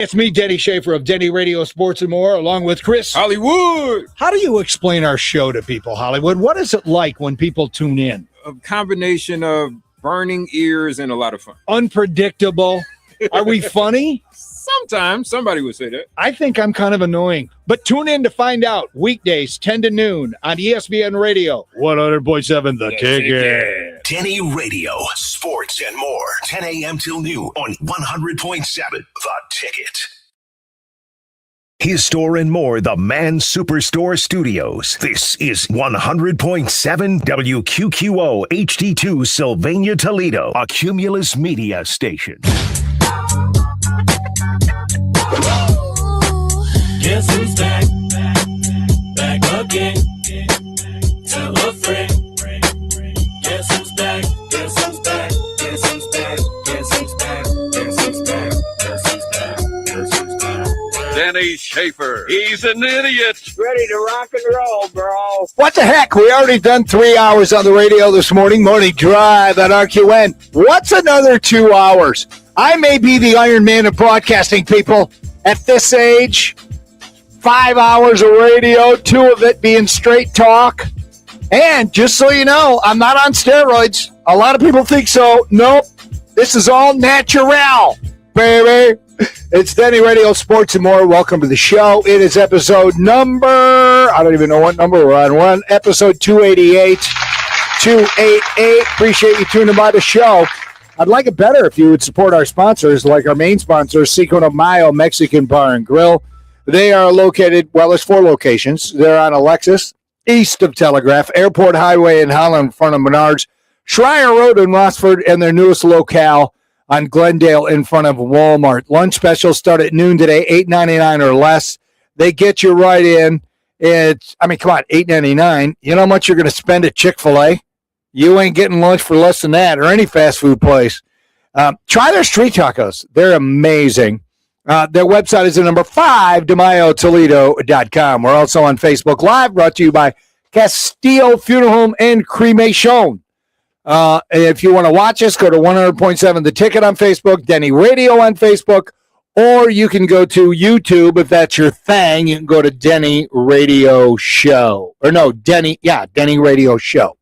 It's me, Denny Schaefer of DennyRadio Sports and more, along with Chris Hollywood. How do you explain our show to people, Hollywood? What is it like when people tune in? A combination of burning ears and a lot of fun. Unpredictable. Are we funny? Sometimes. Somebody would say that. I think I'm kind of annoying. But tune in to find out. Weekdays, 10 to noon on ESPN Radio. 100.7 The Ticket. Denny Radio Sports and more. 10 a.m. till noon on 100.7 The Ticket. His Store and More, the Man Superstore Studios. This is 100.7 WQQO HD2 Sylvania, Toledo, a Cumulus Media station. Guess who's back? Back again. Tell a friend. Guess who's back? Guess who's back? Guess who's back? Guess who's back? Guess who's back? Guess who's back? Guess who's back? Denny Schaefer. He's an idiot. Ready to rock and roll, bro. What the heck? We already done 3 hours on the radio this morning. Morning Drive at RQN. What's another 2 hours? I may be the Iron Man of broadcasting, people. At this age, 5 hours of radio, 2 of it being straight talk. And just so you know, I'm not on steroids. A lot of people think so. Nope. This is all natural, baby. It's DennyRadio Sports and more. Welcome to the show. It is episode number, I don't even know what number we're on. We're on episode 288. 288. Appreciate you tuning by the show. I'd like it better if you would support our sponsors, like our main sponsor, Cinco de Mayo Mexican Bar and Grill. They are located, well, there's 4 locations. They're on Alexis, east of Telegraph, Airport Highway in Holland, in front of Menards, Schreier Road in Rossford, and their newest locale on Glendale in front of Walmart. Lunch specials start at noon today, $8.99 or less. They get you right in. Come on, $8.99. You know how much you're going to spend at Chick-fil-A? You ain't getting lunch for less than that, or any fast food place. Try their street tacos. They're amazing. Their website is the number 5, DeMayoToledo.com. We're also on Facebook Live, brought to you by Castile Funeral Home and Cremation. If you want to watch us, go to 100.7 The Ticket on Facebook, Denny Radio on Facebook, or you can go to YouTube if that's your thing. You can go to Denny Radio Show. Denny Radio Show.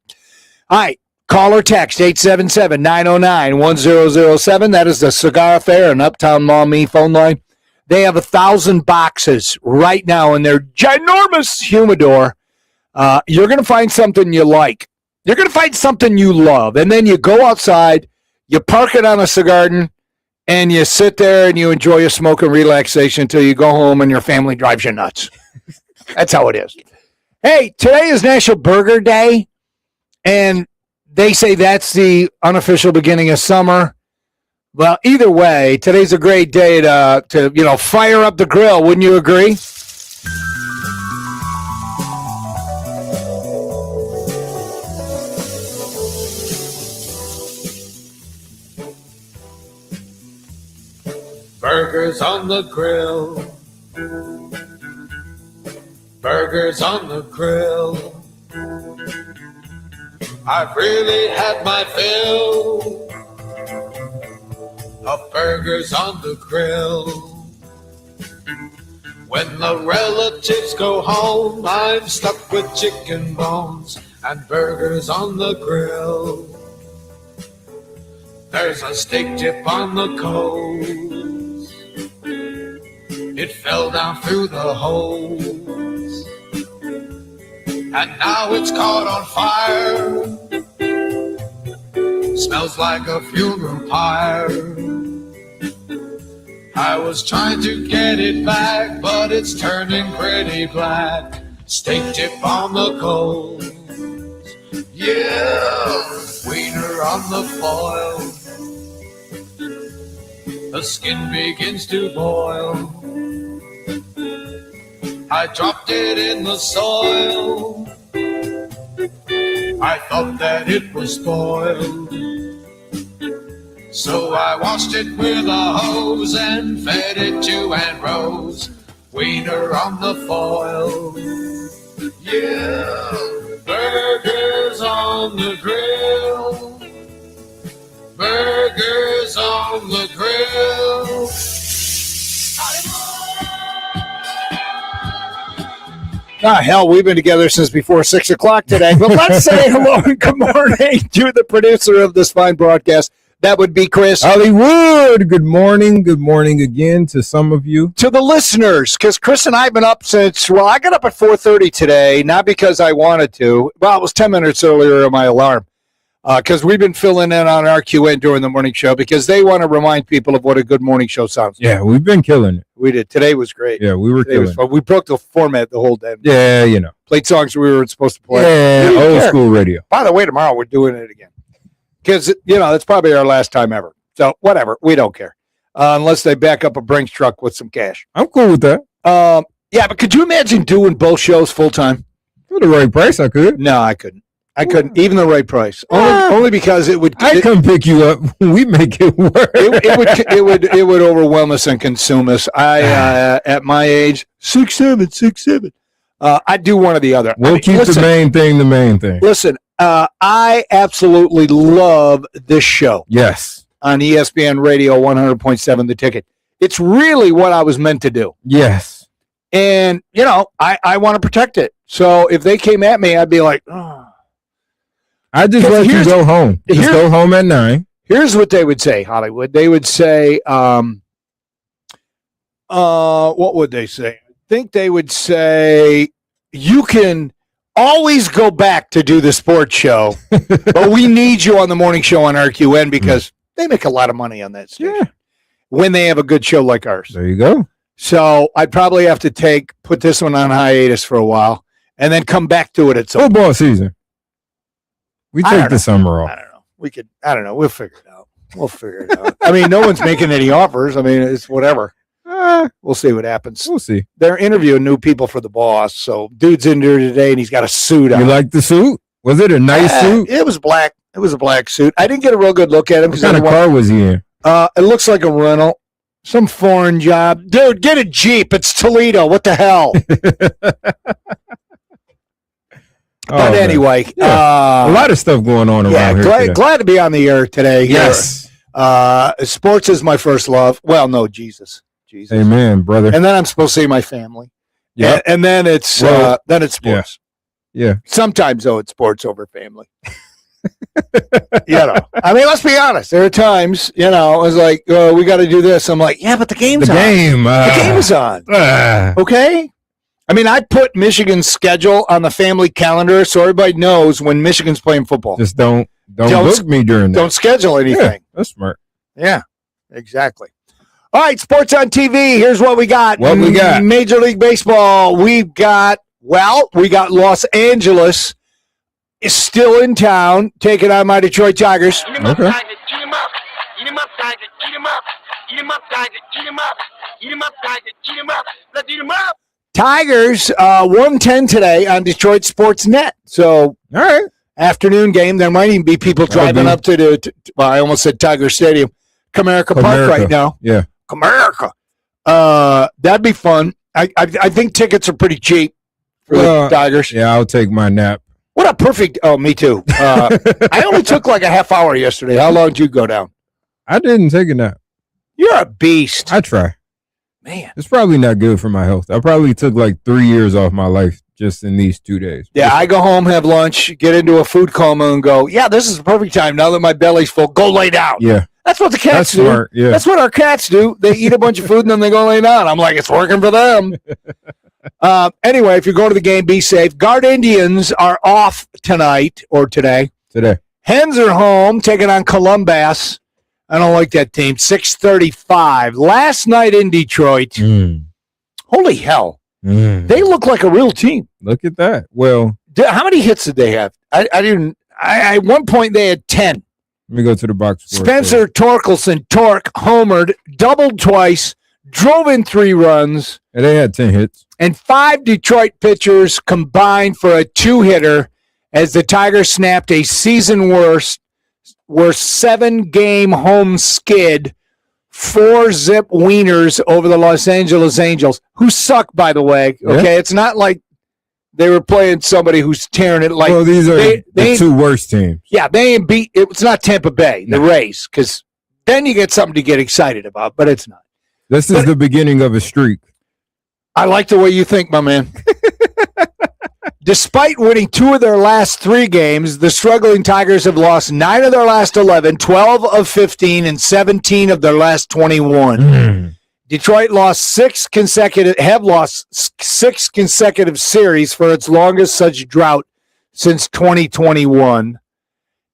All right, call or text 877-909-1007. That is the Cigar Affair and Uptown Maumee phone line. They have 1,000 boxes right now in their ginormous humidor. You're going to find something you like. You're going to find something you love. And then you go outside, you park it on a cigar garden, and you sit there and you enjoy your smoke and relaxation until you go home and your family drives you nuts. That's how it is. Hey, today is National Burger Day. And they say that's the unofficial beginning of summer. Well, either way, today's a great day to fire up the grill. Wouldn't you agree? Burgers on the grill. Burgers on the grill. I've really had my fill of burgers on the grill. When the relatives go home, I'm stuck with chicken bones and burgers on the grill. There's a steak tip on the coals. It fell down through the holes. And now it's caught on fire. Smells like a funeral pyre. I was trying to get it back, but it's turning pretty black. Steak tip on the coals. Yeah, wiener on the foil. The skin begins to boil. I dropped it in the soil. I thought that it was spoiled. So I washed it with a hose and fed it to Aunt Rose. Wiener on the foil. Yeah, burgers on the grill. Burgers on the grill. Hell, we've been together since before 6 o'clock today. But let's say hello and good morning to the producer of this fine broadcast. That would be Chris. Hollywood, good morning. Good morning again to some of you. To the listeners, because Chris and I have been up since, well, I got up at 4:30 today, not because I wanted to. Well, it was 10 minutes earlier on my alarm, because we've been filling in on RQN during the morning show because they want to remind people of what a good morning show sounds like. Yeah, we've been killing it. We did. Today was great. Yeah, we were Today was killing fun. We broke the format the whole day. it. Yeah, Played songs we weren't supposed to play. Yeah, old school radio. By the way, tomorrow we're doing it again. Because, that's probably our last time ever. So, whatever. We don't care. Unless they back up a Brinks truck with some cash. I'm cool with that. Yeah, but could you imagine doing both shows full time? For the right price, I could. No, I couldn't. I couldn't. Even the right price. Only because it would. I come pick you up. We make it work. It would overwhelm us and consume us. At my age, 6'7". I'd do one or the other. We'll keep the main thing the main thing. Listen, I absolutely love this show. Yes. On ESPN Radio 100.7 The Ticket. It's really what I was meant to do. Yes. And, I want to protect it. So if they came at me, I'd be like, oh. I just let you go home. Just go home at 9. Here's what they would say, Hollywood. They would say, what would they say? I think they would say, you can always go back to do the sports show, but we need you on the morning show on RQN because they make a lot of money on that station. Yeah. When they have a good show like ours. There you go. So I'd probably have to put this one on hiatus for a while and then come back to it at some football season. We take the summer off. I don't know. I don't know. We'll figure it out. I mean, no one's making any offers. I mean, it's whatever. We'll see what happens. We'll see. They're interviewing new people for the boss. So dude's in there today and he's got a suit on. You like the suit? Was it a nice suit? It was black. It was a black suit. I didn't get a real good look at him. What kind of car was he in? It looks like a rental. Some foreign job. Dude, get a Jeep. It's Toledo. What the hell? But anyway. A lot of stuff going on around here. Glad to be on the air today. Yes. Sports is my first love. Well, no, Jesus. Amen, brother. And then I'm supposed to say my family. Yeah. And then it's sports. Yeah. Sometimes, though, it's sports over family. I mean, let's be honest. There are times, it's like, we got to do this. I'm like, yeah, but the game's on. The game is on. Okay? I mean, I put Michigan's schedule on the family calendar so everybody knows when Michigan's playing football. Just don't book me during that. Don't schedule anything. Yeah, that's smart. Yeah, exactly. All right, sports on TV. Here's what we got. Major League Baseball. We got Los Angeles is still in town, taking on my Detroit Tigers. Okay. Eat him up, Tiger. Eat him up, Tiger. Eat him up. Eat him up, Tiger. Eat him up. Eat him up, Tiger. Eat him up. Let's eat him up. Tigers 1:10 today on Detroit Sports Net. So, all right, afternoon game. There might even be people driving up to I almost said Tiger Stadium, Comerica Park right now. Yeah, Comerica. That'd be fun. I think tickets are pretty cheap for the Tigers. Yeah, I'll take my nap. What a perfect. Oh, me too. I only took like a half hour yesterday. How long did you go down? I didn't take a nap. You're a beast. I try. Man, it's probably not good for my health. I probably took like 3 years off my life just in these 2 days. Yeah, I go home, have lunch, get into a food coma, and go, yeah, this is the perfect time. Now that my belly's full, go lay down. Yeah. That's what the cats do. Smart. Yeah. That's what our cats do. They eat a bunch of food, and then they go lay down. I'm like, it's working for them. Anyway, if you go to the game, be safe. Guard Indians are off tonight or today. Today. Hens are home, taking on Columbus. I don't like that team. 6:35. Last night in Detroit. Holy hell. They look like a real team. Look at that. Well, how many hits did they have? At one point they had 10. Let me go to the box score. Spencer Torkelson, homered, doubled twice, drove in 3 runs. And they had 10 hits. And 5 Detroit pitchers combined for a 2-hitter as the Tigers snapped a season worst 7-game home skid, 4-zip wieners over the Los Angeles Angels, who suck, by the way. Okay, It's not like they were playing somebody who's tearing it. Like, well, these are the 2 worst teams. Yeah, they ain't beat. It's not Tampa Bay, the Rays, because then you get something to get excited about, but it's not. This is the beginning of a streak. I like the way you think, my man. Despite winning 2 of their last 3 games, the struggling Tigers have lost 9 of their last 11, 12 of 15, and 17 of their last 21. Detroit lost 6 consecutive series for its longest such drought since 2021.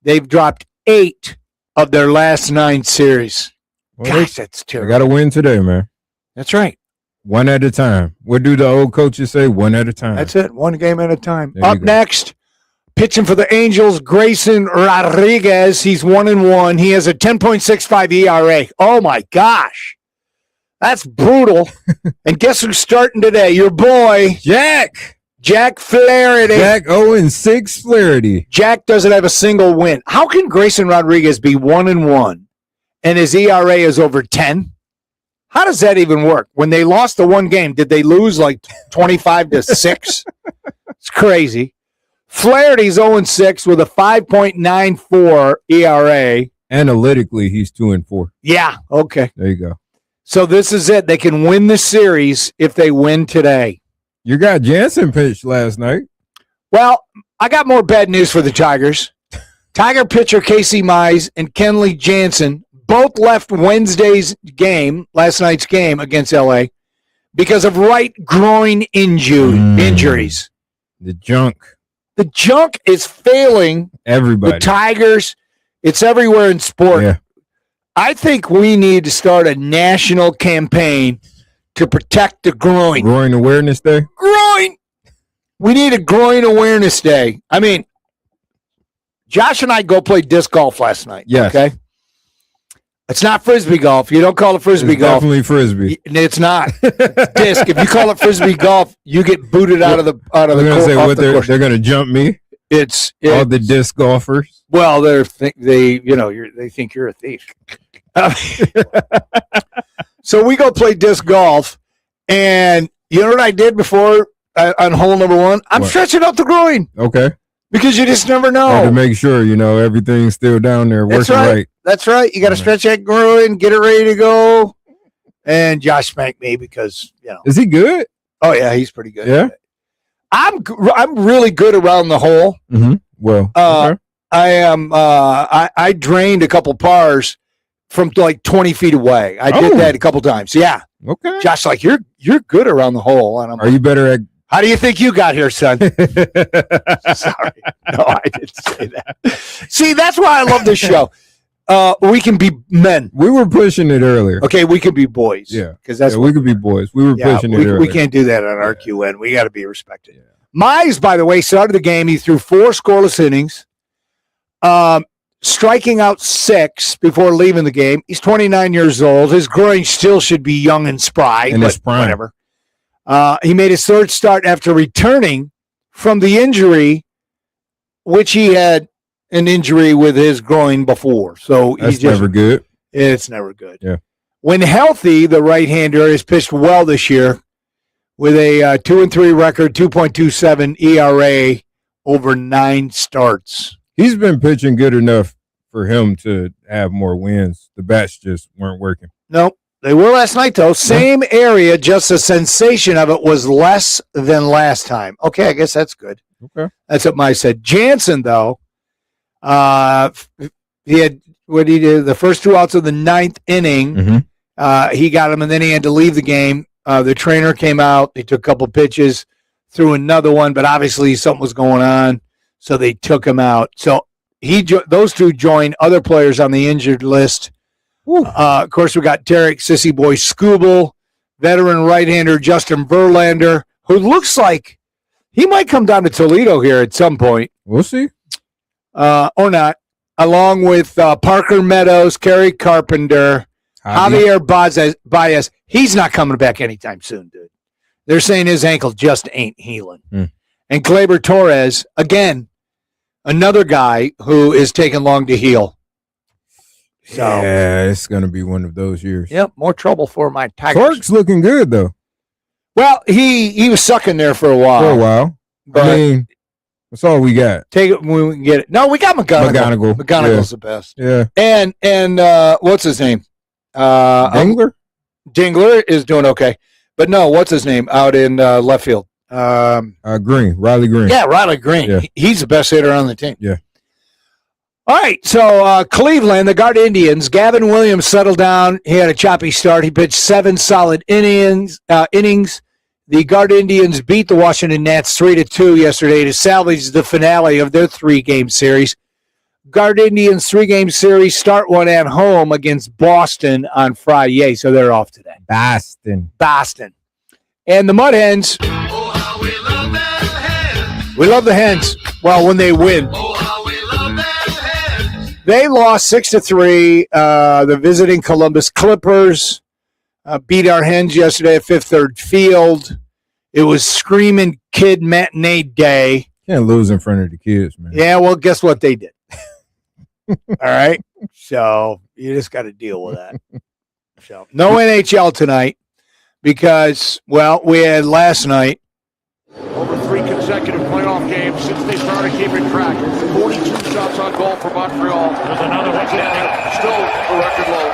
They've dropped 8 of their last 9 series. Well, Gosh, that's I terrible. got to win today, man. That's right. One at a time. What do the old coaches say? One at a time. That's it. One game at a time. There Up you go. next, pitching for the Angels, Grayson Rodriguez. He's 1-1. He has a 10.65 ERA. Oh, my gosh. That's brutal. And guess who's starting today? Your boy, Jack Flaherty. Jack 0-6 Flaherty. Jack doesn't have a single win. How can Grayson Rodriguez be 1-1 and his ERA is over 10? How does that even work? When they lost the one game, did they lose like 25-6? It's crazy. Flaherty's 0-6 with a 5.94 ERA. Analytically, he's 2-4. Yeah, okay. There you go. So this is it. They can win the series if they win today. Your guy Jansen pitched last night. Well, I got more bad news for the Tigers. Tiger pitcher Casey Mize and Kenley Jansen both left last night's game against LA, because of right groin injuries. The junk. The junk is failing Everybody. the Tigers. It's everywhere in sport. Yeah. I think we need to start a national campaign to protect the groin. Groin Awareness Day. Groin! We need a groin awareness day. I mean, Josh and I go play disc golf last night. Yes. Okay? It's not Frisbee golf. You don't call it Frisbee It's golf. definitely Frisbee. It's not. It's disc. If you call it Frisbee golf, you get booted out of the I'm going to course. say off what the course. they're going to jump me. All the disc golfers. Well, they think you're a thief. So we go play disc golf, and you know what I did before on hole number 1? I'm What? stretching out the groin, Okay. because you just never Had know. to make sure, everything's still down there That's working right. right. That's right. You got to stretch that groin, get it ready to go. And Josh spanked me because, Is he good? oh yeah, he's pretty good. Yeah? I'm really good around the hole. Mm-hmm. Well, okay. I am. I drained a couple pars from like 20 feet away. I did Oh. that a couple times. Yeah. Okay. Josh, like you're good around the hole. And I'm Are you better at how do you think you got here, son? Sorry. No, I didn't say that. See, that's why I love this show. We can be men. We were pushing it earlier. Okay, we can be boys. Yeah. Because that's we could be boys. We were pushing it earlier. we can't do that on RQN. We got to be respected. Mize, by the way, started the game. He threw 4 scoreless innings, striking out 6 before leaving the game. He's 29 years old. His groin still should be young and spry. In his prime. Whatever. He made his 3rd start after returning from the injury, which he had an injury with his groin before. So That's never good. It's never good. Yeah. When healthy, the right-hander has pitched well this year with a 2-3 record, 2.27 ERA over 9 starts. He's been pitching good enough for him to have more wins. The bats just weren't working. Nope. They were last night, though. Same area, just the sensation of it was less than last time. Okay, I guess that's good. Okay. That's what Mike said. Jansen, though, he had what he did the first 2 outs of the 9th inning. Mm-hmm. He got him, and then he had to leave the game. The trainer came out. They took a couple pitches, threw another one, but obviously something was going on, so they took him out. So those 2 joined other players on the injured list. Of course, we got Tarek Sissy Boy Scooble, veteran right-hander Justin Verlander, who looks like he might come down to Toledo here at some point. We'll see. Or not, along with Parker Meadows, Kerry Carpenter, Javier Baez. He's not coming back anytime soon, dude. They're saying his ankle just ain't healing. And Gleyber Torres, again, another guy who is taking long to heal. So, Yeah, it's going to be one of those years. yep, more trouble for my Tigers. Clark's looking good, though, Well, he was sucking there for a while. for a while. But I mean, that's all we got. take it when we can get it. No, we got McGonigal. McGonigal. McGonigal's the best. Yeah. And what's his name? Dingler? Dingler is doing okay. But no, what's his name out in left field? Green, Riley Green. Yeah, Riley Green. Yeah. He's the best hitter on the team. Yeah. All right, so Cleveland, the Guard Indians, Gavin Williams settled down. He had a choppy start. He pitched 7 solid innings. The Guard Indians beat the Washington Nats 3-2 yesterday to salvage the finale of their 3-game series. Guard Indians 3-game series start one at home against Boston on Friday, so they're off today. Boston. And the Mud Hens. Oh, how we love them hens. We love the Hens. Well, when they win. Oh, how we love them hens. They lost 6-3. The visiting Columbus Clippers beat our Hens yesterday at Fifth Third Field. It was screaming kid matinee day. Can't lose in front of the kids, man. Yeah, well, guess what they did? All right. So you just got to deal with that. So no NHL tonight because, well, we had last night. Over 3 consecutive playoff games since they started keeping track. 42 shots on goal for Montreal. There's another one standing. Still a record low.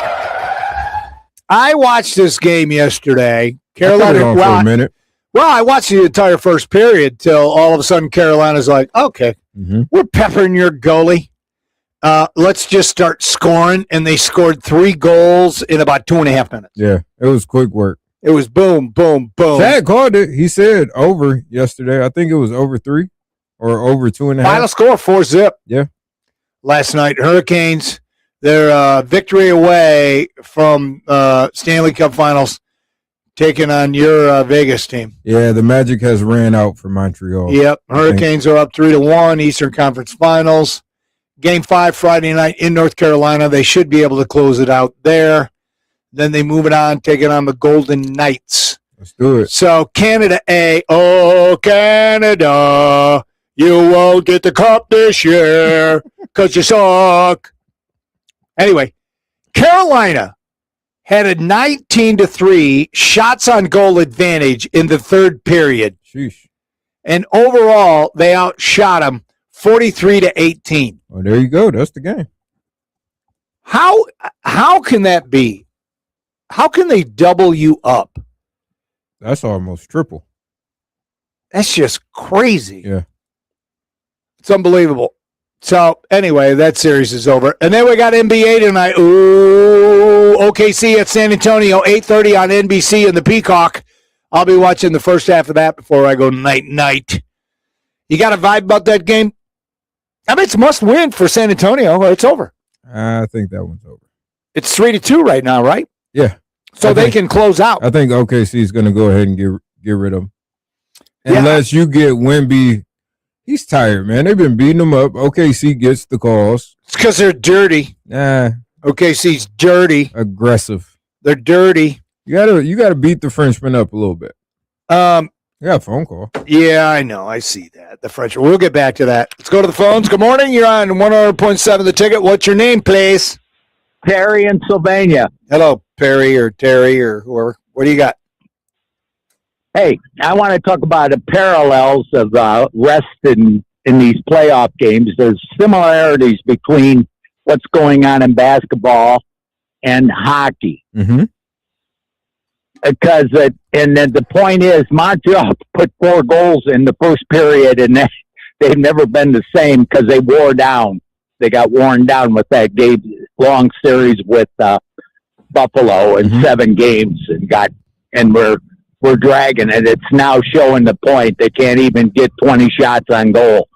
I watched this game yesterday. I put it Carolina. on for a minute. Well, I watched the entire first period till all of a sudden Carolina's like, okay, we're peppering your goalie. Let's just start scoring. And they scored 3 goals in about 2.5 minutes. Yeah, it was quick work. It was boom, boom, boom. Chad called it. He said over yesterday. I think it was over 3 or over 2.5. Final score 4-0. Yeah. Last night, Hurricanes, their victory away from Stanley Cup Finals, taking on your Vegas team. Yeah, the Magic has ran out for Montreal. Yep. Hurricanes are up 3-1, Eastern Conference Finals. Game 5 Friday night in North Carolina. They should be able to close it out there. Then they move it on, taking on the Golden Knights. Let's do it. So Canada A. Oh, Canada, you won't get the cup this year because you suck. Anyway, Carolina had a 19-3 shots on goal advantage in the third period. Sheesh. And overall, they outshot them 43-18. Well, there you go. That's the game. How can that be? How can they double you up? That's almost triple. That's just crazy. Yeah. It's unbelievable. So, anyway, that series is over. And then we got NBA tonight. Ooh, OKC at San Antonio, 8:30 on NBC and the Peacock. I'll be watching the first half of that before I go night-night. You got a vibe about that game? I mean, it's must win for San Antonio. It's over. I think that one's over. It's 3-2 right now, right? Yeah. So they can close out. I think OKC is going to go ahead and get rid of him. Unless you get Wemby. He's tired, man. They've been beating him up. OKC gets the calls. It's because they're dirty. Nah. OKC's dirty. Aggressive. They're dirty. You gotta beat the Frenchman up a little bit. You got a phone call. Yeah, I know. I see that. The Frenchman. We'll get back to that. Let's go to the phones. Good morning. You're on 100.7 The Ticket. What's your name, please? Terry in Sylvania. Hello, Perry or Terry or whoever. What do you got? Hey, I want to talk about the parallels of rest in these playoff games. There's similarities between what's going on in basketball and hockey. Mm-hmm. Because and then the point is, Montreal put 4 goals in the first period, and they've never been the same because they wore down. They got worn down with that long series with Buffalo in 7 games, and we're dragging it. It's now showing the point they can't even get 20 shots on goal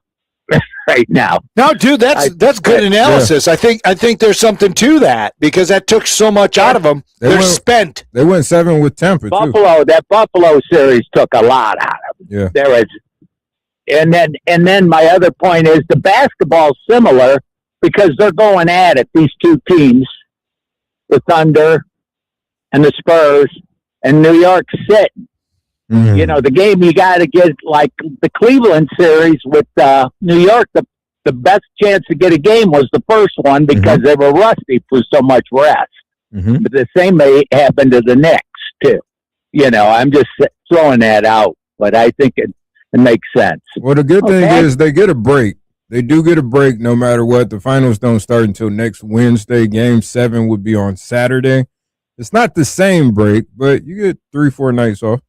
right now. No, dude, that's good analysis. Yeah. I think there's something to that because that took so much out of them. They're spent. They went 7 with Tampa too. That Buffalo series took a lot out of them. Yeah. There was, and then my other point is the basketball's similar because they're going at it. These two teams, the Thunder and the Spurs, and New York sitting. Mm-hmm. You know, the game you got to get, like the Cleveland series with New York, the best chance to get a game was the first one because they were rusty for so much rest. Mm-hmm. But the same may happen to the Knicks, too. You know, I'm just throwing that out, but I think it makes sense. Well, the good thing is they get a break. They do get a break no matter what. The finals don't start until next Wednesday. Game 7 would be on Saturday. It's not the same break, but you get 3-4 nights off.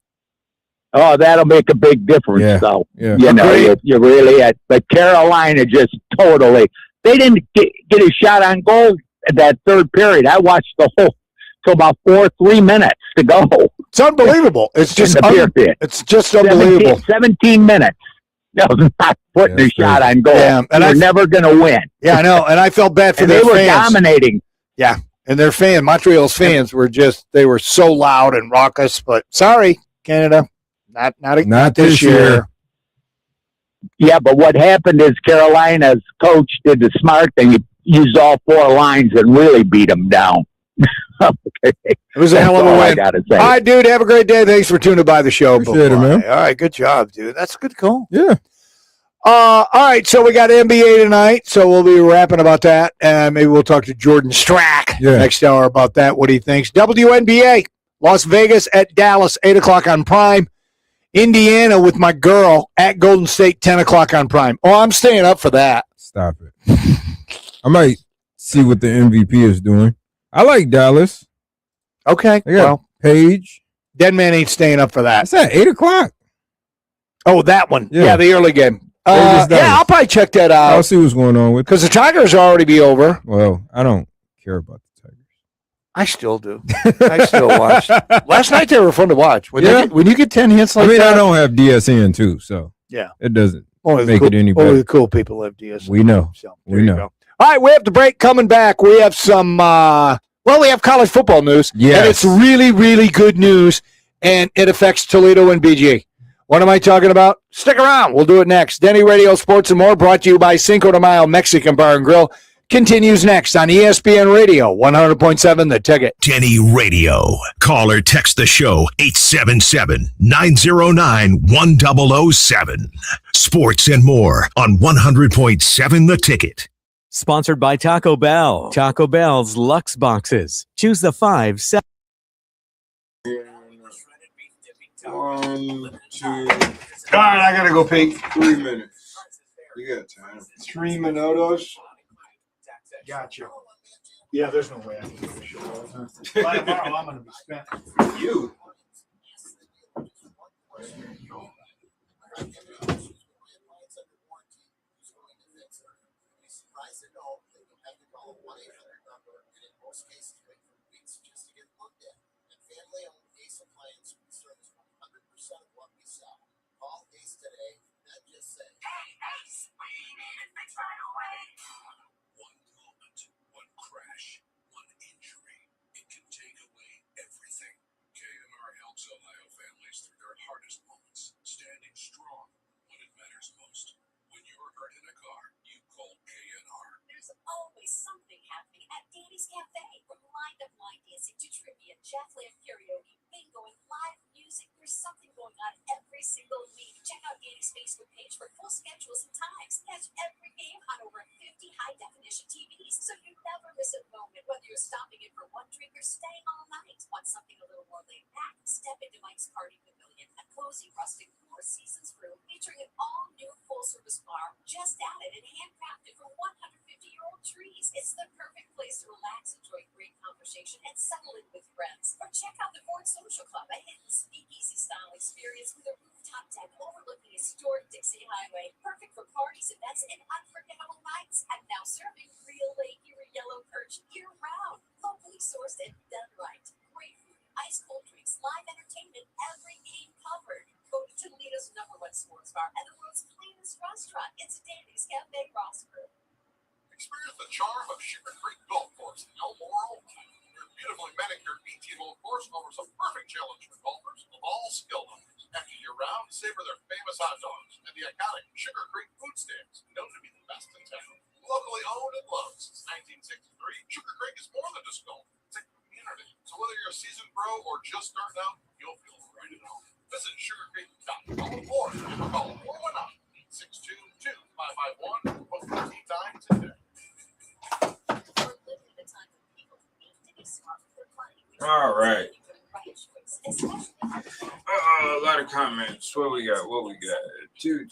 Oh, that'll make a big difference, Yeah. though. Yeah. You know, you really had. But Carolina just totally. They didn't get a shot on goal in that third period. I watched the whole till about 3 minutes to go. It's unbelievable. It's just it's just unbelievable. 17 minutes. That was not putting a shot on goal. Yeah, and they're never going to win. Yeah, I know. And I felt bad for and their they were fans. dominating. Yeah, and their Montreal's fans were they were so loud and raucous. But sorry, Canada, not this year. Yeah, but what happened is Carolina's coach did the smart thing. He used all 4 lines and really beat them down. Okay. It was a hell of a win. I gotta say. All right, dude. Have a great day. Thanks for tuning by the show. Appreciate it, man. All right, good job, dude. That's a good call. Yeah. All right, so we got NBA tonight, so we'll be rapping about that. Maybe we'll talk to Jordan Strack next hour about that, what he thinks. WNBA, Las Vegas at Dallas, 8 o'clock on Prime. Indiana with my girl at Golden State, 10 o'clock on Prime. Oh, I'm staying up for that. Stop it. I might see what the MVP is doing. I like Dallas. Okay, well, Paige. Dead man ain't staying up for that. It's at 8 o'clock. Oh, that one. Yeah, the early game. Yeah, I'll probably check that out. I'll see what's going on with it. Because the Tigers will already be over. Well, I don't care about the Tigers. I still do. I still watch. Last night they were fun to watch. When you get 10 hits like that. I don't have DSN too, so it doesn't make it any better. Only the cool people have DSN. We know. So, we know. All right, we have the break coming back. We have some, we have college football news. Yes. And it's really, really good news, and it affects Toledo and BG. What am I talking about? Stick around. We'll do it next. DennyRadio Sports and More, brought to you by Cinco de Mayo Mexican Bar and Grill, continues next on ESPN Radio, 100.7 The Ticket. Denny Radio. Call or text the show, 877-909-1007. Sports and More on 100.7 The Ticket. Sponsored by Taco Bell. Taco Bell's Lux Boxes. Choose the 5, 7. 1, 2. All right, I got to go pee. 3 minutes. You got time. 3 minutos. Gotcha. Yeah, there's no way I can do a show. By tomorrow, I'm going to be spent. You. Ohio families through their hardest moments, standing strong when it matters most. When you're hurt in a car, you call KNR. There's always something happening at Danny's Cafe. From lined-up line dancing to trivia, Jaffland karaoke, bingo, and live music. There's something going on every single week. Check out Danny's Facebook page for full schedules and times. Catch every game on over 50 high-definition TVs, so you never miss a moment, whether you're stopping in for one drink or staying all night. Want something a little more laid-back? Step into Mike's Party Pavilion, a cozy, rustic Four Seasons room featuring an all-new full-service bar, just added and handcrafted from 150-year-old trees. It's the perfect place to relax, enjoy great conversation, and settle in with friends. Or check out the Ford Social Club, a hidden speakeasy-style experience with a rooftop deck overlooking historic Dixie Highway. Perfect for parties, events, and unforgettable nights. And now serving real Lake Erie yellow perch year-round. Locally sourced and done right. Great food, ice-cold drinks, live entertainment, every game covered. Go to Toledo's #1 sports bar and the world's cleanest restaurant. It's Danny's Cafe Rossford. Experience the charm of Sugar Creek Golf Course in El Moro. Their beautifully manicured 18-hole course offers a perfect challenge for golfers of all skill levels. After year-round, savor their famous hot dogs and the iconic Sugar Creek food stands, known to be the best in town. Locally owned and loved since 1963, Sugar Creek is more than just golf. It's a community. So whether you're a seasoned pro or just starting out, you'll feel right at home. Visit sugarcreek.com or call 419-622-551 for the time today. All right. A lot of comments. What we got? Do.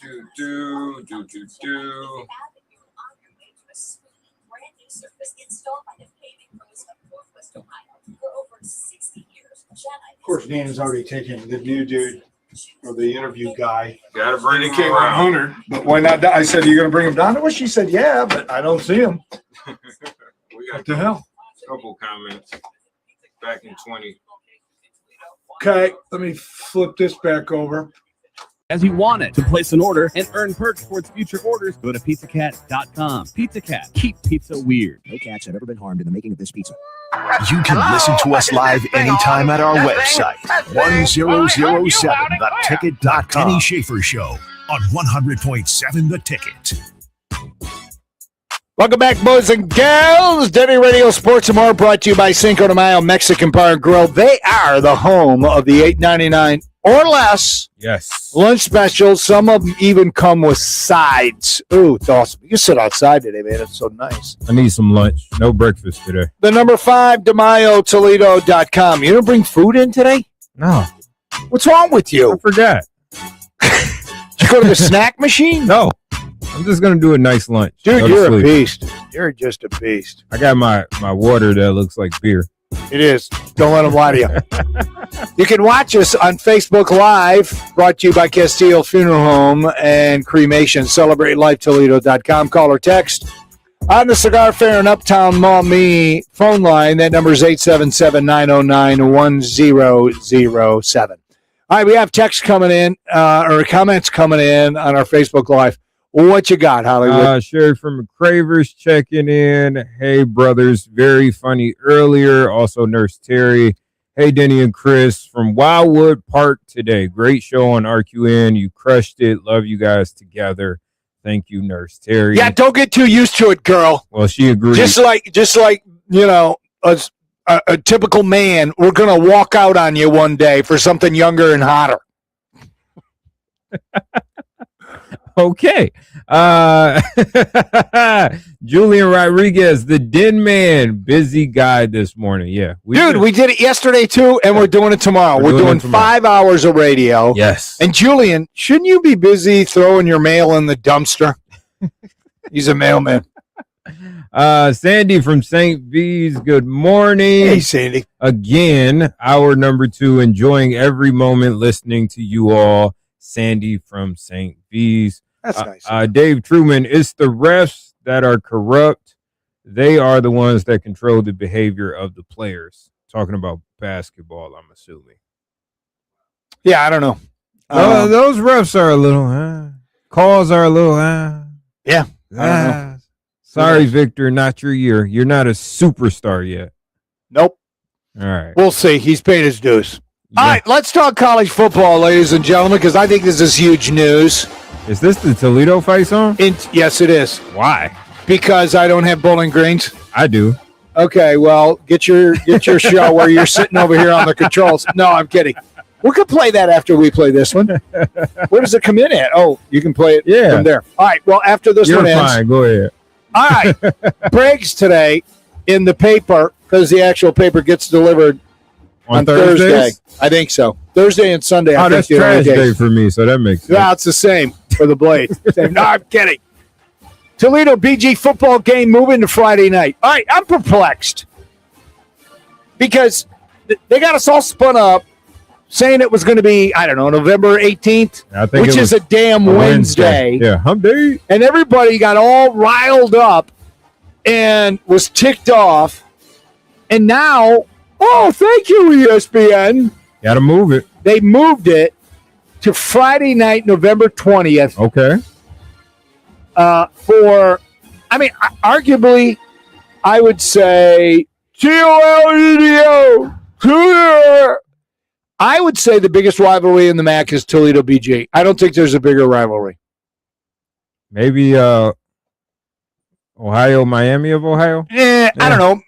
Of course, Dan has already taken the new dude or the interview guy. Gotta bring him Came around. Hunter, but why not? I said, "You're going to bring him down?" Well, she said, "Yeah, but I don't see him." We got What the hell? a couple comments back in 20. Okay, let me flip this back over. As you want it. To place an order and earn perks towards future orders, go to pizzacat.com. Pizza Cat. Keep pizza weird. No cats have ever been harmed in the making of this pizza. You can listen to us live anytime at our website, 1007theticket.com. Denny Schaefer Show on 100.7 The Ticket. Welcome back, boys and girls. DennyRadio Sports and more brought to you by Cinco de Mayo Mexican Bar and Grill. They are the home of the $8.99 or less lunch specials. Some of them even come with sides. Ooh, it's awesome. You can sit outside today, man. It's so nice. I need some lunch. No breakfast today. The number 5, DeMayoToledo.com. You didn't bring food in today? No. What's wrong with you? I forgot. Did you go to the snack machine? No. I'm just going to do a nice lunch. Dude, you're a beast. You're just a beast. I got my water that looks like beer. It is. Don't let them lie to you. You can watch us on Facebook Live, brought to you by Castile Funeral Home and Cremation. CelebrateLifeToledo.com. Call or text on the Cigar Fair and Uptown Mall Me phone line. That number is 877-909-1007. All right, we have texts coming in, or comments coming in on our Facebook Live. What you got, Hollywood? Sherry from McCravers checking in. Hey, brothers. Very funny earlier. Also, Nurse Terry. Hey, Denny and Chris from Wildwood Park today. Great show on RQN. You crushed it. Love you guys together. Thank you, Nurse Terry. Yeah, don't get too used to it, girl. Well, she agrees. Just like you know, a typical man, we're going to walk out on you one day for something younger and hotter. Okay. Julian Rodriguez, the Den Man, busy guy this morning. Yeah. We did it yesterday too, and we're doing it tomorrow. We're doing 5 hours of radio. Yes. And Julian, shouldn't you be busy throwing your mail in the dumpster? He's a mailman. Sandy from St. V's, good morning. Hey, Sandy. Again, hour number 2, enjoying every moment listening to you all. Sandy from St. V's. That's nice. Dave Truman, it's the refs that are corrupt. They are the ones that control the behavior of the players. Talking about basketball, I'm assuming. Yeah, I don't know. Those refs are a little, calls are a little, yeah. I don't know. Sorry, Victor, not your year. You're not a superstar yet. Nope. All right. We'll see. He's paid his dues. Yeah. All right, let's talk college football, ladies and gentlemen, because I think this is huge news. Is this the Toledo fight song? Yes, it is. Why? Because I don't have Bowling Greens. I do. Okay, well, get your show where you're sitting over here on the controls. No, I'm kidding. We could play that after we play this one. Where does it come in at? Oh, you can play it from there. All right, well, after this one ends. Fine. Go ahead. All right. Briggs today in the paper, because the actual paper gets delivered on Thursday. I think so. Thursday and Sunday. Oh, that's trash day for me, so that makes sense. Yeah, it's the same for the Blade. No, I'm kidding. Toledo BG football game moving to Friday night. All right, I'm perplexed because they got us all spun up saying it was going to be, I don't know, November 18th, which is a damn Wednesday. Yeah, hump day. And everybody got all riled up and was ticked off. And now, oh, thank you, ESPN. Got to move it. They moved it to Friday night, November 20th. Okay. Arguably, I would say, Toledo. I would say the biggest rivalry in the MAC is Toledo BG. I don't think there's a bigger rivalry. Maybe Ohio, Miami of Ohio? I don't know.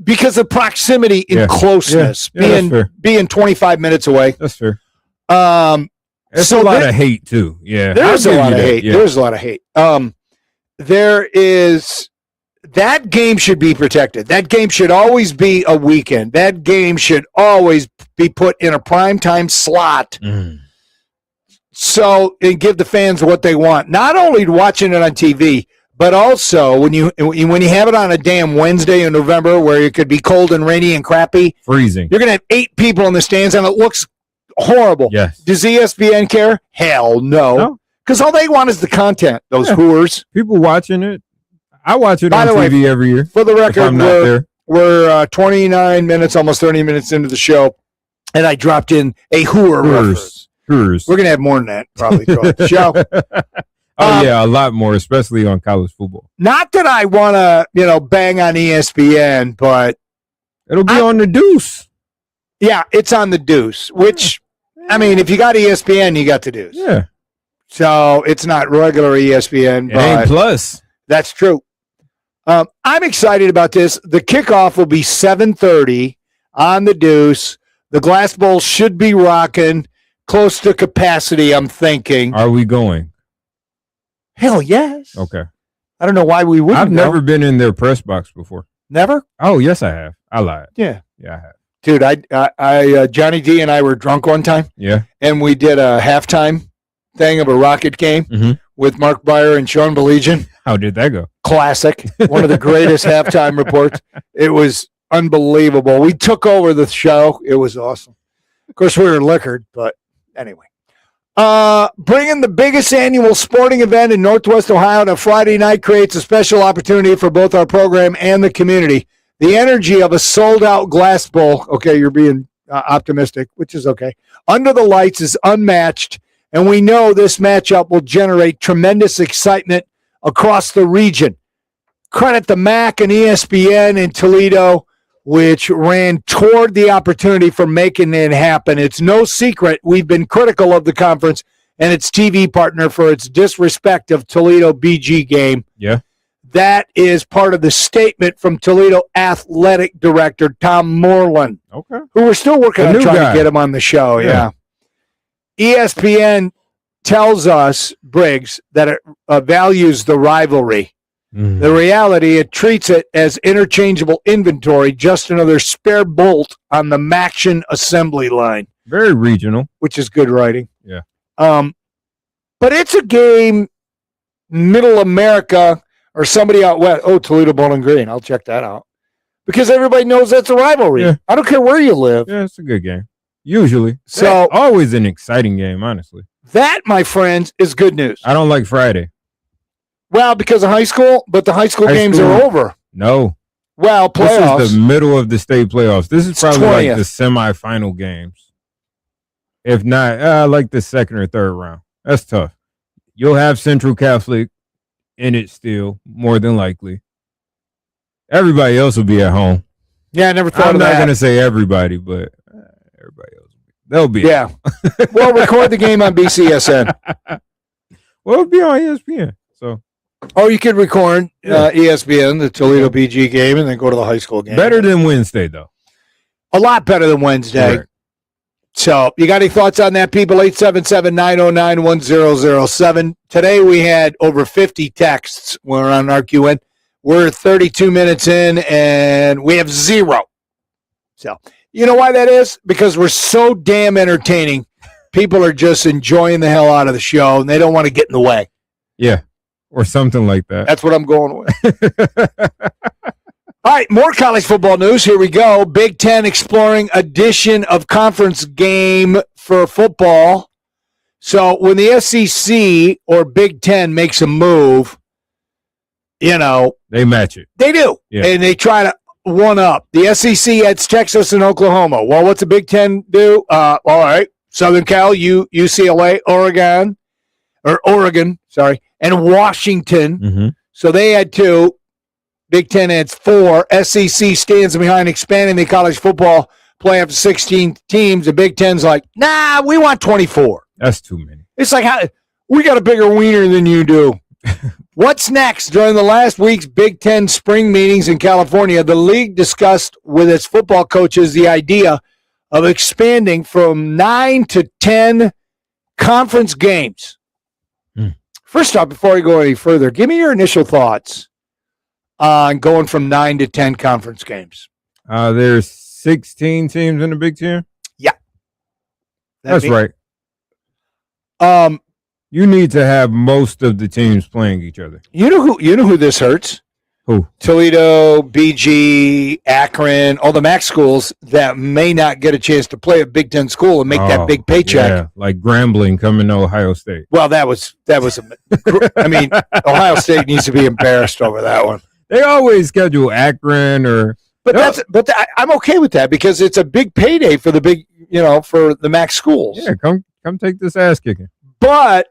Because of proximity and closeness, being 25 minutes away. That's fair. There's a lot of hate, too. Yeah. There's a lot of hate. Yeah. There's a lot of hate. That game should be protected. That game should always be a weekend. That game should always be put in a primetime slot. So, and give the fans what they want. Not only watching it on TV, but also when you have it on a damn Wednesday in November where it could be cold and rainy and crappy. Freezing. You're going to have 8 people in the stands, and it looks Horrible. Yes. Does ESPN care? Hell no. Because all they want is the content, those whores. People watching it. I watch it By on the way, TV every year. For the if record, I'm not there. we're 29 minutes, almost 30 minutes into the show, and I dropped in a whore reference. Hoors. We're going to have more than that probably throughout the show. Yeah, a lot more, especially on college football. Not that I want to, bang on ESPN, but it'll be on the Deuce. Yeah, it's on the Deuce, which, I mean, if you got ESPN, you got the Deuce. Yeah. So it's not regular ESPN. It ain't Plus. That's true. I'm excited about this. The kickoff will be 7:30 on the Deuce. The Glass Bowl should be rocking close to capacity, I'm thinking. Are we going? Hell yes. Okay. I don't know why we wouldn't. I've never been in their press box before. Never? Oh, yes, I have. I lied. Yeah. Yeah, I have. Dude, I Johnny D and I were drunk one time. Yeah. And we did a halftime thing of a Rocket game with Mark Beyer and Sean Belegian. How did that go? Classic. One of the greatest halftime reports. It was unbelievable. We took over the show. It was awesome. Of course, we were liquored, but anyway. Bringing the biggest annual sporting event in Northwest Ohio on a Friday night creates a special opportunity for both our program and the community. The energy of a sold-out Glass Bowl, okay, you're being optimistic, which is okay, under the lights is unmatched, and we know this matchup will generate tremendous excitement across the region. Credit the MAC and ESPN in Toledo, which ran toward the opportunity for making it happen. It's no secret we've been critical of the conference and its TV partner for its disrespect of Toledo BG game. Yeah. That is part of the statement from Toledo athletic director Tom Moreland, okay, who we're still working on trying to get him on the show. Yeah. ESPN tells us, Briggs, that it values the rivalry. The reality, it treats it as interchangeable inventory, just another spare bolt on the Maction assembly line. Very regional. Which is good writing. Yeah. But it's a game, middle America, or somebody out west. Oh, Toledo Bowling Green. I'll check that out. Because everybody knows that's a rivalry. Yeah. I don't care where you live. Yeah, it's a good game. Usually. So always an exciting game, honestly. That, my friends, is good news. I don't like Friday. Well, because of high school, but the high school games are over. No. Well, playoffs. This is the middle of the state playoffs. This is probably 20th. like the semifinal games. If not, like the second or third round. That's tough. You'll have Central Catholic in it still, more than likely. Everybody else will be at home. Yeah, I never thought I'm of that. not going to say everybody, but everybody else. They'll be. Yeah. Well, record the game on BCSN. Well, it'll be on ESPN. So. Oh, you could record ESPN, the Toledo BG game, and then go to the high school game. Better than Wednesday, though. A lot better than Wednesday. Right. So, you got any thoughts on that, people? 877-909-1007. Today we had over 50 texts. We're on RQN. We're 32 minutes in, and we have 0. So, you know why that is? Because we're so damn entertaining. People are just enjoying the hell out of the show, and they don't want to get in the way. Yeah. Or something like that. That's what I'm going with. All right, more college football news. Here we go. Big Ten exploring addition of conference game for football. So when the SEC or Big Ten makes a move, they match it. They do. Yeah. And they try to one up. The SEC heads Texas and Oklahoma. Well, what's the Big Ten do? All right. Southern Cal, UCLA, Oregon, and Washington. Mm-hmm. So they had 2. Big Ten adds 4. SEC stands behind expanding the college football playoff to 16 teams. The Big Ten's like, nah, we want 24. That's too many. It's like, we got a bigger wiener than you do. What's next? During the last week's Big Ten spring meetings in California, the league discussed with its football coaches the idea of expanding from 9 to 10 conference games. First off, before we go any further, give me your initial thoughts on going from 9 to 10 conference games. There's 16 teams in the Big Ten? Yeah. That's right. You need to have most of the teams playing each other. You know who this hurts? Who? Toledo, BG, Akron, all the MAC schools that may not get a chance to play at Big Ten school and make that big paycheck. Yeah, like Grambling coming to Ohio State. Well, that was. I mean, Ohio State needs to be embarrassed over that one. They always schedule Akron But I'm okay with that because it's a big payday for for the MAC schools. Yeah, come take this ass kicking. But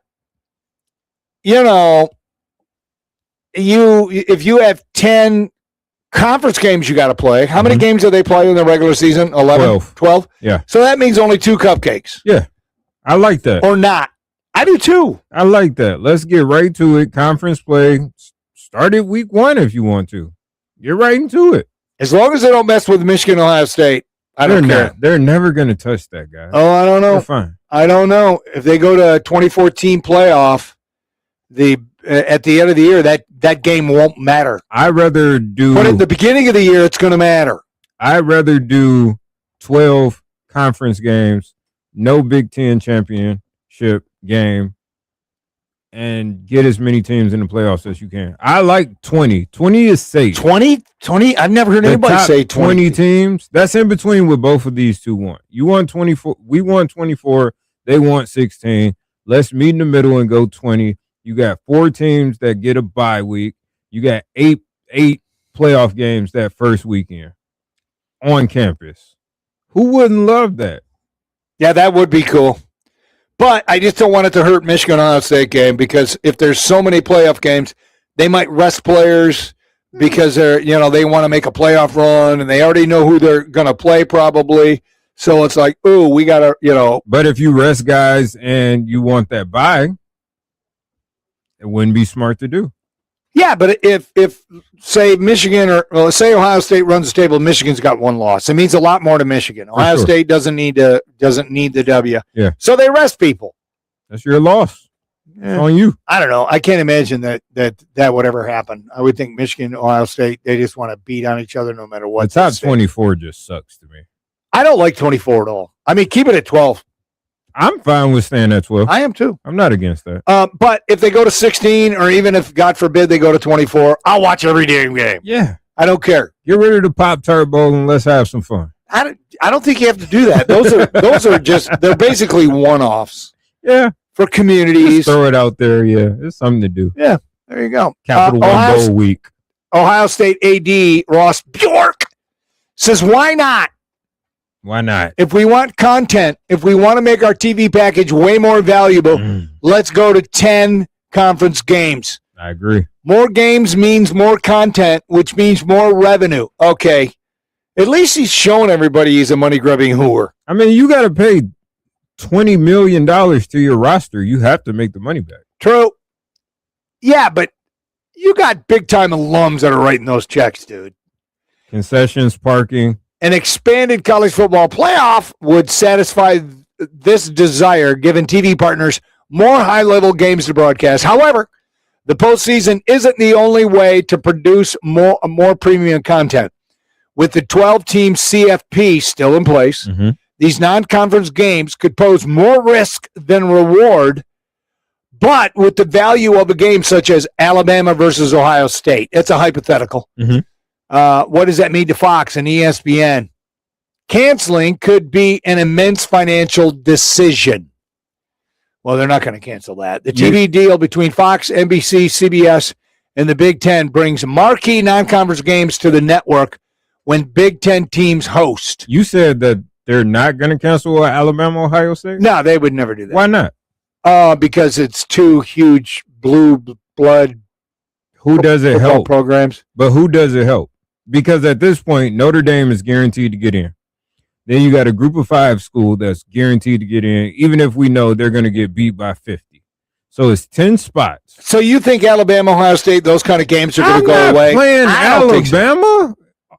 if you have 10 conference games you got to play, how many games do they play in the regular season? 11? 12? Yeah. So that means only 2 cupcakes. Yeah. I like that. Or not. I do too. I like that. Let's get right to it. Conference play. Start at week 1 if you want to. Get right into it. As long as they don't mess with Michigan, Ohio State, I don't care. They're never going to touch that guy. Oh, I don't know. They're fine. I don't know. If they go to a 2014 playoff, at the end of the year, that game won't matter. I'd rather do. But at the beginning of the year, it's going to matter. I'd rather do 12 conference games, no Big Ten championship game, and get as many teams in the playoffs as you can. I like 20. 20 is safe. 20? I've never heard anybody say 20 teams. That's in between what both of these two want. You want 24. We want 24. They want 16. Let's meet in the middle and go 20. You got 4 teams that get a bye week. You got eight playoff games that first weekend on campus. Who wouldn't love that? Yeah, that would be cool. But I just don't want it to hurt Michigan Ohio State game because if there's so many playoff games, they might rest players because they want to make a playoff run and they already know who they're going to play probably. So it's like, ooh, we got to, But if you rest guys and you want that bye, it wouldn't be smart to do. Yeah, but if say Michigan say Ohio State runs the table, Michigan's got 1 loss. It means a lot more to Michigan. Ohio State doesn't need the W. Yeah. So they rest people. That's your loss. Yeah. It's on you. I don't know. I can't imagine that would ever happen. I would think Michigan, Ohio State, they just want to beat on each other no matter what. The top 24 just sucks to me. I don't like 24 at all. I mean, keep it at 12. I'm fine with staying at 12. I am too. I'm not against that. But if they go to 16, or even if, God forbid, they go to 24, I'll watch every damn game. Yeah. I don't care. Get rid of the Pop-Tart Bowl and let's have some fun. I don't think you have to do that. Those are just, they're basically one-offs. Yeah. For communities. Just throw it out there. Yeah. It's something to do. Yeah. There you go. Capital One Bowl week. Ohio State AD Ross Bjork says, why not? Why not? If we want content, if we want to make our TV package way more valuable, let's go to 10 conference games. I agree. More games means more content, which means more revenue. Okay. At least he's showing everybody he's a money-grubbing whore. I mean, you got to pay $20 million to your roster. You have to make the money back. True. Yeah, but you got big-time alums that are writing those checks, dude. Concessions, parking. An expanded college football playoff would satisfy this desire, giving TV partners more high-level games to broadcast. However, the postseason isn't the only way to produce more premium content. With the 12-team CFP still in place, these non-conference games could pose more risk than reward, but with the value of a game such as Alabama versus Ohio State, it's a hypothetical. What does that mean to Fox and ESPN? Canceling could be an immense financial decision. Well, they're not going to cancel that. The TV deal between Fox, NBC, CBS, and the Big Ten brings marquee non-conference games to the network when Big Ten teams host. You said that they're not going to cancel Alabama, Ohio State? No, they would never do that. Why not? Because it's 2 huge blue blood. Who does it help? Programs. But who does it help? Because at this point, Notre Dame is guaranteed to get in. Then you got a group of 5 school that's guaranteed to get in, even if we know they're going to get beat by 50. So it's 10 spots. So you think Alabama, Ohio State, those kind of games are going to go away? Playing Alabama?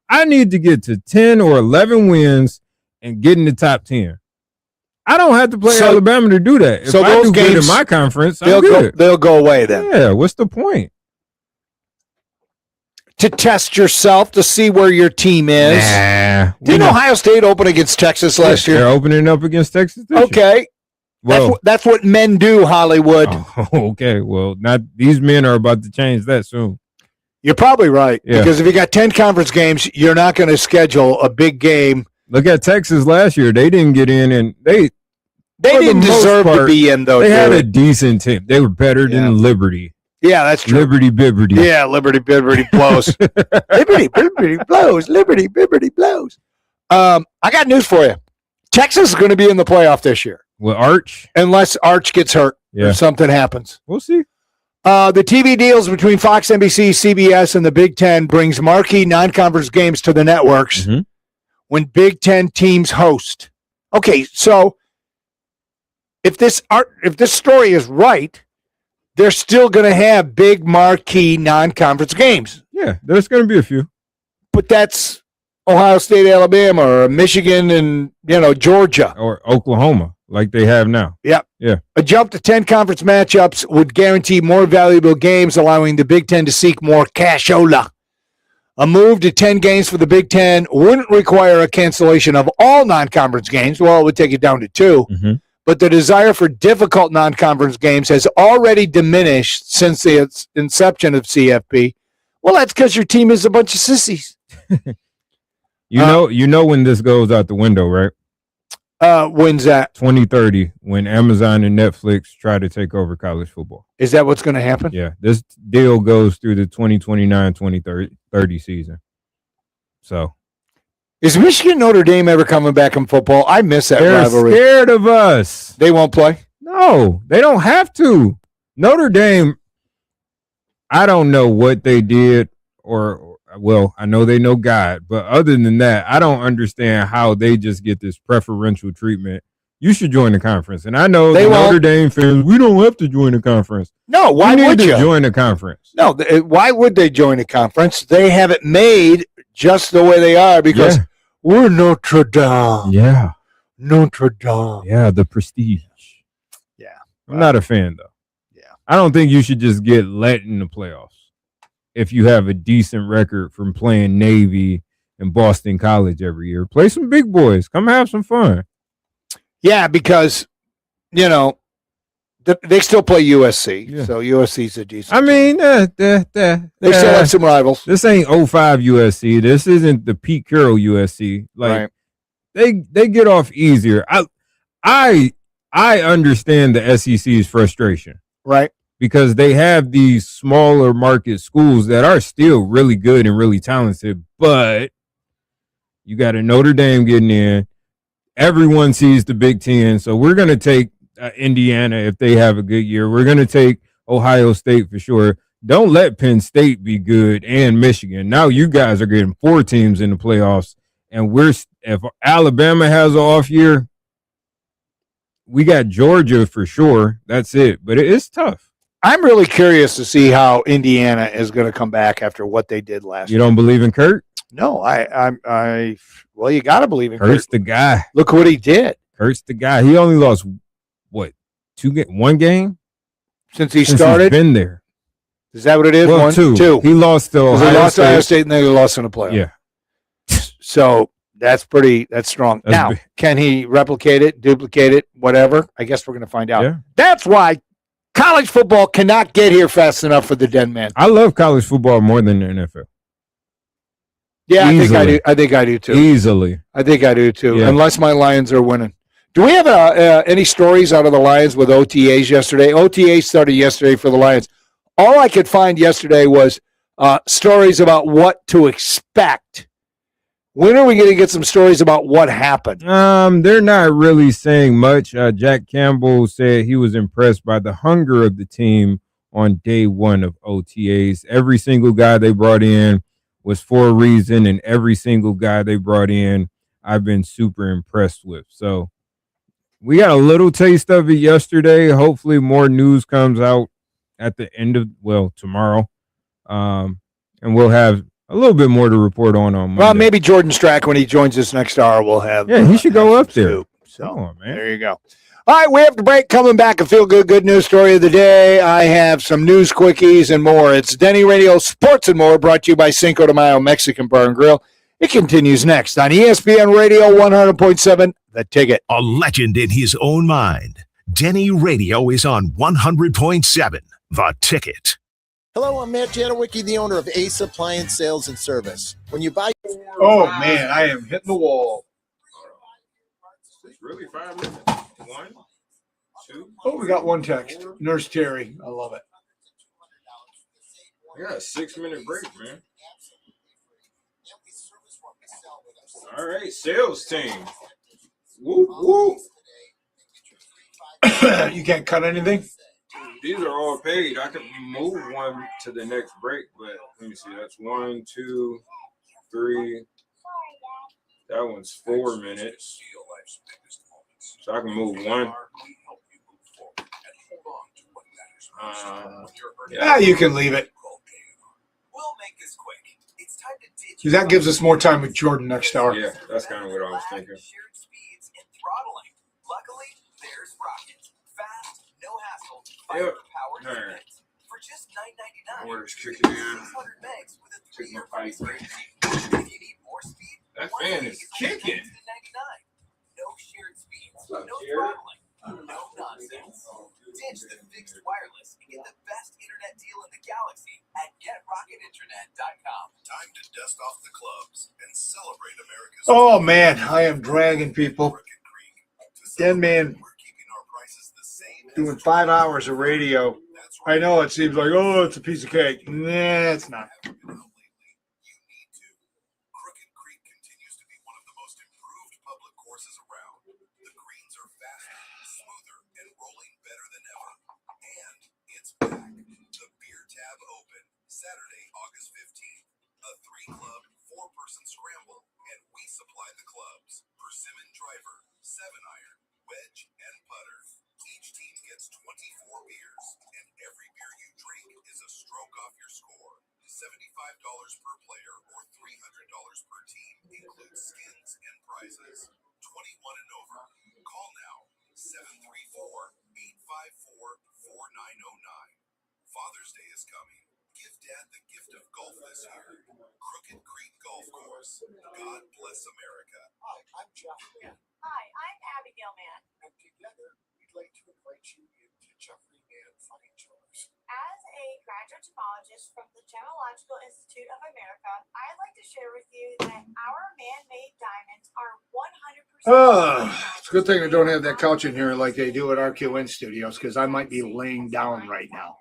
I need to get to 10 or 11 wins and get in the top 10. I don't have to play Alabama to do that. If I do good in my conference, they'll go away then. Yeah, what's the point? To test yourself, to see where your team is. Nah. Didn't Ohio State open against Texas last year? They're opening up against Texas this year. Okay. Well, that's what men do, Hollywood. Oh, okay. Well, not these men are about to change that soon. You're probably right. Yeah. Because if you got 10 conference games, you're not going to schedule a big game. Look at Texas last year. They didn't get in, and they didn't deserve to be in, though. They had a decent team. They were better than Liberty. Yeah, that's true. Liberty Bibberty. Yeah, Liberty Bibberty blows. Liberty Bibberty blows. Liberty Bibberty blows. I got news for you. Texas is going to be in the playoff this year. With Arch? Unless Arch gets hurt or something happens. We'll see. The TV deals between Fox, NBC, CBS, and the Big Ten brings marquee non-conference games to the networks when Big Ten teams host. Okay, so if this story is right, they're still going to have big marquee non-conference games. Yeah, there's going to be a few. But that's Ohio State, Alabama, or Michigan and, Georgia. Or Oklahoma, like they have now. Yeah. Yeah. A jump to 10 conference matchups would guarantee more valuable games, allowing the Big Ten to seek more cashola. A move to 10 games for the Big Ten wouldn't require a cancellation of all non-conference games. Well, it would take it down to 2. But the desire for difficult non-conference games has already diminished since the inception of CFP. Well, that's because your team is a bunch of sissies. You know when this goes out the window, right? When's that? 2030, when Amazon and Netflix try to take over college football. Is that what's going to happen? Yeah, this deal goes through the 2029-2030 season. So, is Michigan Notre Dame ever coming back in football? I miss that rivalry. They're scared of us. They won't play? No, they don't have to. Notre Dame, I don't know what they did well, I know they know God, but other than that, I don't understand how they just get this preferential treatment. You should join the conference. And I know the Notre Dame fans, we don't have to join the conference. No, why would you? Join the conference. No, why would they join the conference? They have it made just the way they are because we're Notre Dame. Yeah. Notre Dame. Yeah, the prestige. Yeah. I'm not a fan, though. Yeah. I don't think you should just get let in the playoffs if you have a decent record from playing Navy and Boston College every year. Play some big boys. Come have some fun. Yeah, because, they still play USC. Yeah. So USC's a decent team. They still have some rivals. This ain't 05 USC. This isn't the Pete Carroll USC. Like, they get off easier. I understand the SEC's frustration. Right. Because they have these smaller market schools that are still really good and really talented, but you got a Notre Dame getting in. Everyone sees the Big Ten, so we're going to take Indiana if they have a good year. We're going to take Ohio State for sure. Don't let Penn State be good and Michigan. Now you guys are getting 4 teams in the playoffs, and if Alabama has an off year, we got Georgia for sure. That's it, but it's tough. I'm really curious to see how Indiana is going to come back after what they did last year. You don't believe in Kurt? No, well, you got to believe in Kurt. Kurt's the guy. Look what he did. Kurt's the guy. He only lost, one game? Since he started? He's been there. Is that what it is? Well, two. He lost to Ohio State and then he lost in the playoffs. Yeah. So that's strong. Now, can he replicate it, duplicate it, whatever? I guess we're going to find out. Yeah. That's why college football cannot get here fast enough for the Den Man. I love college football more than the NFL. Yeah, I think I do too. Easily. I think I do too, Yeah. unless my Lions are winning. Do we have any stories out of the Lions with OTAs yesterday? OTAs started yesterday for the Lions. All I could find yesterday was stories about what to expect. When are we going to get some stories about what happened? They're not really saying much. Jack Campbell said he was impressed by the hunger of the team on day 1 of OTAs. Every single guy they brought in was for a reason, and every single guy they brought in, I've been super impressed with. So we got a little taste of it yesterday. Hopefully more news comes out at the end of, tomorrow. And we'll have a little bit more to report on Monday. Well, maybe Jordan Strack, when he joins us next hour, will have. Yeah, he should go up there. So, come on, man. There you go. All right, we have to break. Coming back, a feel-good news story of the day. I have some news quickies and more. It's Denny Radio Sports and More, brought to you by Cinco de Mayo Mexican Bar and Grill. It continues next on ESPN Radio 100.7, The Ticket. A legend in his own mind. Denny Radio is on 100.7, The Ticket. Hello, I'm Matt Jadowicki, the owner of Ace Appliance Sales and Service. When you buy... Oh, man, I am hitting the wall. It's really 5 minutes. 1, 2. Oh, we got one text. Nurse Terry. I love it. We got a 6-minute break, man. All right, sales team. Woo, woo. You can't cut anything? These are all paid. I can move one to the next break, but let me see. That's 1, 2, 3. That one's 4 minutes. So I can move one. Yeah, you can leave it. That gives us more time with Jordan next hour. Yeah, that's kind of what I was thinking. Yep. All right. For just $9.99. Orders kicking in. Take my pipe break. That fan is kicking. No shared speeds, no throttling, no nonsense. Ditch the fixed wireless and get the best internet deal in the galaxy at GetRocketInternet.com. Time to dust off the clubs and celebrate America's... Oh, man, I am dragging people. Denman doing 5 hours of radio. I know it seems like, oh, it's a piece of cake. Nah, it's not. Saturday, August 15th, a 3-club, 4-person scramble, and we supply the clubs. Persimmon driver, 7-iron, wedge, and putter. Each team gets 24 beers, and every beer you drink is a stroke off your score. $75 per player or $300 per team includes skins and prizes. 21 and over. Call now, 734-854-4909. Father's Day is coming. Give Dad the gift of golf this year. Crooked Creek Golf Course. God bless America. Hi, I'm Jeff Mann. Hi, I'm Abigail Mann. And together, we'd like to invite you into Jeffrey Mann Fine Jewelers. As a graduate gemologist from the Gemological Institute of America, I'd like to share with you that our man-made diamonds are 100%. It's a good thing I don't have that couch in here like they do at RQN Studios, because I might be laying down right now.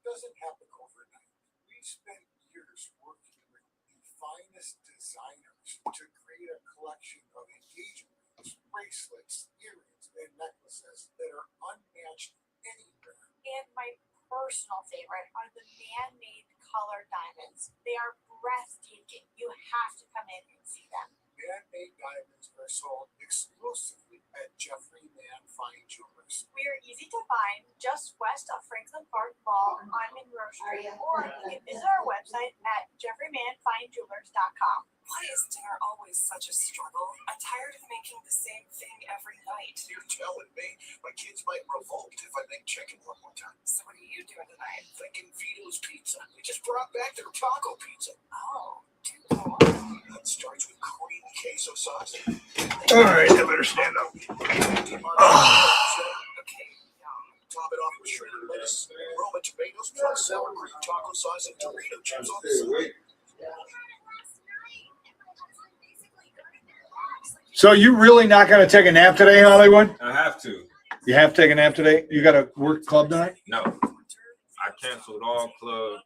Doesn't happen overnight. We spent years working with the finest designers to create a collection of engagement rings, bracelets, earrings, and necklaces that are unmatched anywhere. And my personal favorite are the man-made color diamonds. They are breathtaking. You have to come in and see them. Man-made diamonds are sold exclusively at Jeffrey Mann Fine Jewelers. We are easy to find just west of Franklin Park Mall on Monroe Street, or you can visit our website at jeffreymannfinejewelers.com. Why is dinner always such a struggle? I'm tired of making the same thing every night. You're telling me my kids might revolt if I make chicken one more time. So what are you doing tonight? Thinking Vito's Pizza. They just brought back their taco pizza. Oh. It starts with cream queso sauce. All right, I better stand up. Top it off with shredded lettuce, Roma tomatoes, plus sour cream, taco sauce, and Dorito chips on the side. So you really not going to take a nap today, Hollywood? I have to. You have to take a nap today? You got to work club tonight? No. I canceled all clubs.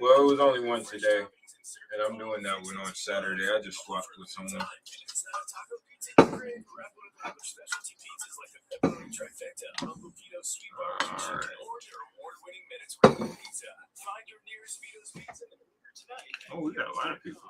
Well, it was only one today, and I'm doing that one on Saturday. I just swapped with someone. Oh, we got a lot of people.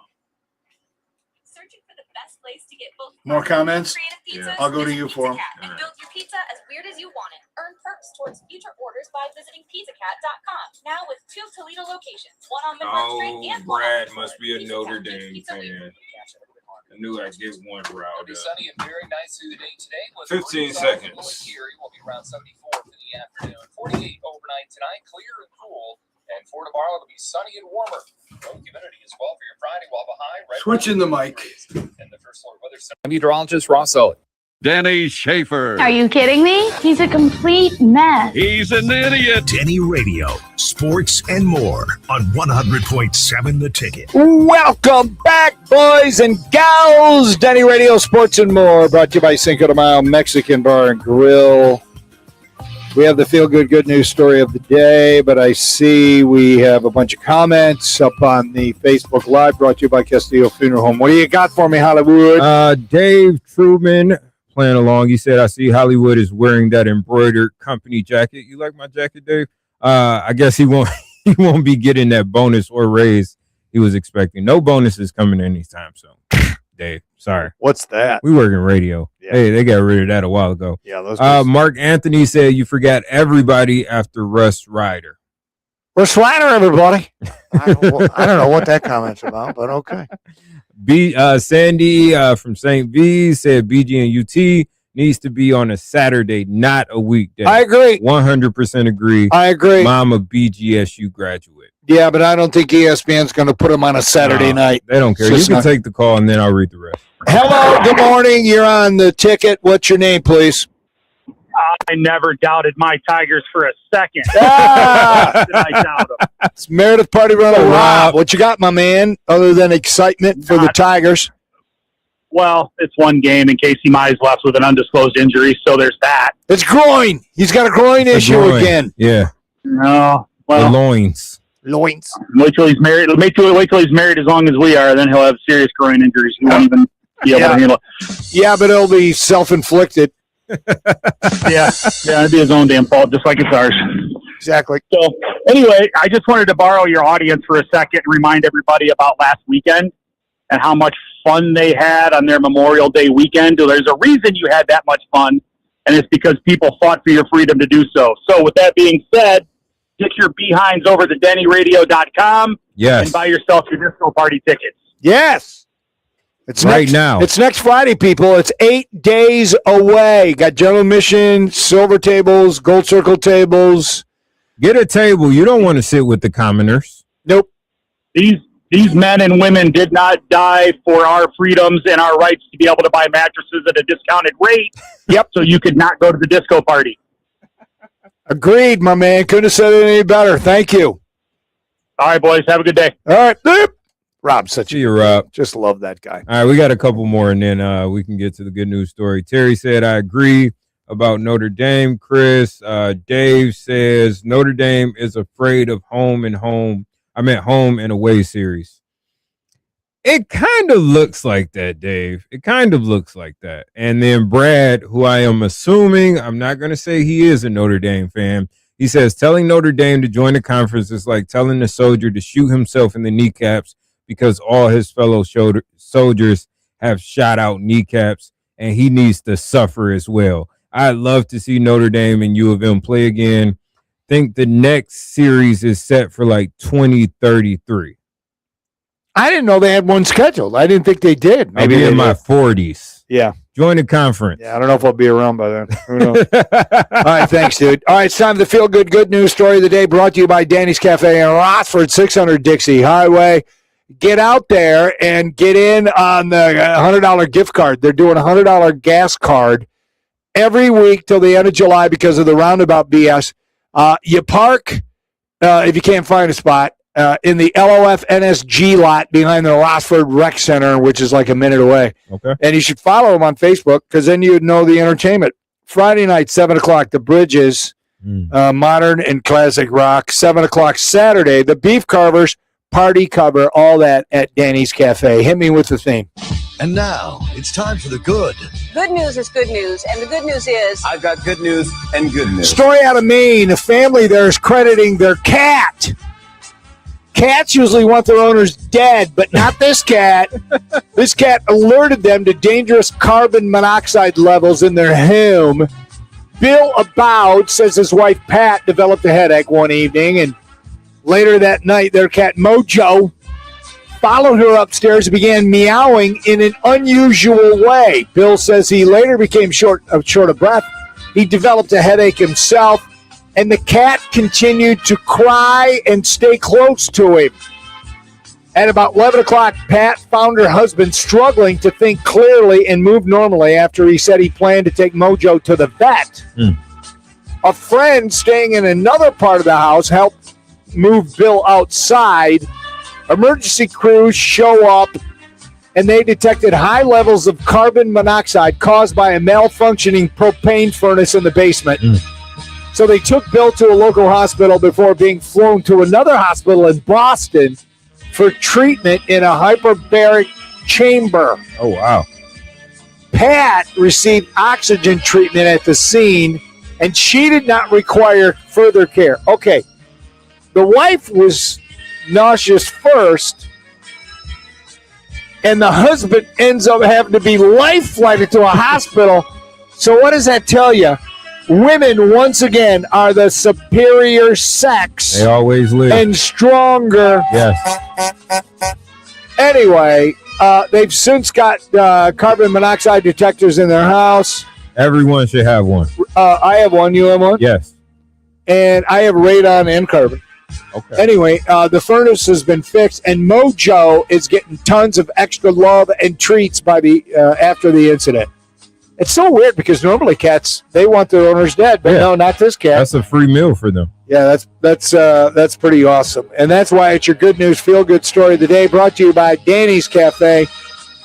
Searching for the best place to get both More comments? creative pizzas? I'll go to you for them. And build your pizza as weird as you want it. Earn perks towards future orders by visiting pizzacat.com. Now with 2 Toledo locations, one on Monroe Street and one on Brad must be a Notre Dame fan. I knew I'd get one route. It'll be sunny and very nice through the day today. 15 seconds. Here will be around 74 for the afternoon. 48 overnight tonight, clear and cool. And for tomorrow, it'll be sunny and warmer. Low humidity as well for your Friday, while behind. Switching the mic. And the first floor weather. I'm meteorologist Ross Owen. Denny Schaefer. Are you kidding me? He's a complete mess. He's an idiot. Denny Radio, sports and more on 100.7 The Ticket. Welcome back, boys and gals. Denny Radio Sports and more, brought to you by Cinco de Mayo Mexican Bar and Grill. We have the feel-good good news story of the day, but I see we have a bunch of comments up on the Facebook Live, brought to you by Castillo Funeral Home. What do you got for me, Hollywood? Dave Truman playing along. He said, I see Hollywood is wearing that embroidered company jacket. You like my jacket, Dave? I guess he won't be getting that bonus or raise he was expecting. No bonuses coming anytime soon. Dave, sorry. What's that? We work in radio. Yeah. Hey, they got rid of that a while ago. Yeah, those Mark Anthony said you forgot everybody after Russ Ryder. Russ Ryder, everybody. I don't know what that comment's about, but okay. Sandy from St. V said BG and UT needs to be on a Saturday, not a weekday. I agree. 100% agree. I agree. I'm a BGSU graduate. Yeah, but I don't think ESPN's going to put them on a Saturday night. They don't care. You can take the call, and then I'll read the rest. Hello, good morning. You're on the ticket. What's your name, please? I never doubted my Tigers for a second. Ah! Did I doubt them? It's Meredith Party Runner Rob. What you got, my man, other than excitement for the Tigers? Well, it's one game, and Casey Mize left with an undisclosed injury, so there's that. It's groin. He's got a groin issue again. Yeah. No. Well, the loins. Wait till he's married. Wait till he's married as long as we are, then he'll have serious groin injuries. He won't even be able to handle it. Yeah, but it'll be self-inflicted. Yeah, it'd be his own damn fault, just like it's ours. Exactly. So, anyway, I just wanted to borrow your audience for a second and remind everybody about last weekend and how much fun they had on their Memorial Day weekend. There's a reason you had that much fun, and it's because people fought for your freedom to do so. So, with that being said, get your behinds over to DennyRadio.com and buy yourself your disco party tickets. Yes. It's now. It's next Friday, people. It's 8 days away. Got general admission, silver tables, gold circle tables. Get a table. You don't want to sit with the commoners. Nope. These men and women did not die for our freedoms and our rights to be able to buy mattresses at a discounted rate. Yep. So you could not go to the disco party. Agreed, my man. Couldn't have said it any better. Thank you. All right, boys. Have a good day. All right. Boop. Rob, Rob. Just love that guy. All right, we got a couple more, and then we can get to the good news story. Terry said, I agree about Notre Dame, Chris. Dave says, Notre Dame is afraid of home and away series. It kind of looks like that, Dave. It kind of looks like that. And then Brad, who I am assuming, I'm not going to say he is a Notre Dame fan, he says, telling Notre Dame to join the conference is like telling a soldier to shoot himself in the kneecaps because all his fellow soldiers have shot out kneecaps, and he needs to suffer as well. I'd love to see Notre Dame and U of M play again. Think the next series is set for like 2033. I didn't know they had one scheduled. I didn't think they did. Maybe in my 40s. Yeah. Join the conference. Yeah, I don't know if I'll be around by then. Who knows? All right, thanks, dude. All right, it's time for the feel-good good news story of the day, brought to you by Danny's Cafe in Rockford, 600 Dixie Highway. Get out there and get in on the $100 gift card. They're doing a $100 gas card every week till the end of July because of the roundabout BS. You park, if you can't find a spot, in the LOF NSG lot behind the Rockford Rec Center, which is like a minute away. Okay. And you should follow them on Facebook because then you'd know the entertainment. Friday night, 7 o'clock, the Bridges, modern and classic rock. 7 o'clock Saturday, the Beef Carvers, party cover, all that at Danny's Cafe. Hit me with the theme. And now, it's time for the good. Good news is good news, and the good news is... I've got good news and good news. Story out of Maine. A family there is crediting their cat. Cats usually want their owners dead, but not this cat. This cat alerted them to dangerous carbon monoxide levels in their home. Bill Aboud says his wife Pat developed a headache one evening, and later that night their cat Mojo followed her upstairs and began meowing in an unusual way. Bill says he later became short of breath. He developed a headache himself, and the cat continued to cry and stay close to him. At about 11 o'clock, Pat found her husband struggling to think clearly and move normally after he said he planned to take Mojo to the vet. A friend staying in another part of the house helped move Bill outside. Emergency crews show up, and they detected high levels of carbon monoxide caused by a malfunctioning propane furnace in the basement. So they took Bill to a local hospital before being flown to another hospital in Boston for treatment in a hyperbaric chamber. Oh, wow. Pat received oxygen treatment at the scene, and she did not require further care. Okay, the wife was nauseous first, and the husband ends up having to be life-flighted to a hospital. So what does that tell you? Women, once again, are the superior sex. They always live. And stronger. Yes. Anyway, they've since got carbon monoxide detectors in their house. Everyone should have one. I have one. You have one? Yes. And I have radon and carbon. Okay. Anyway, the furnace has been fixed, and Mojo is getting tons of extra love and treats by the after the incident. It's so weird because normally cats, they want their owners dead, but no, not this cat. That's a free meal for them. Yeah, that's pretty awesome. And that's why it's your good news, feel good story of the day, brought to you by Danny's Cafe,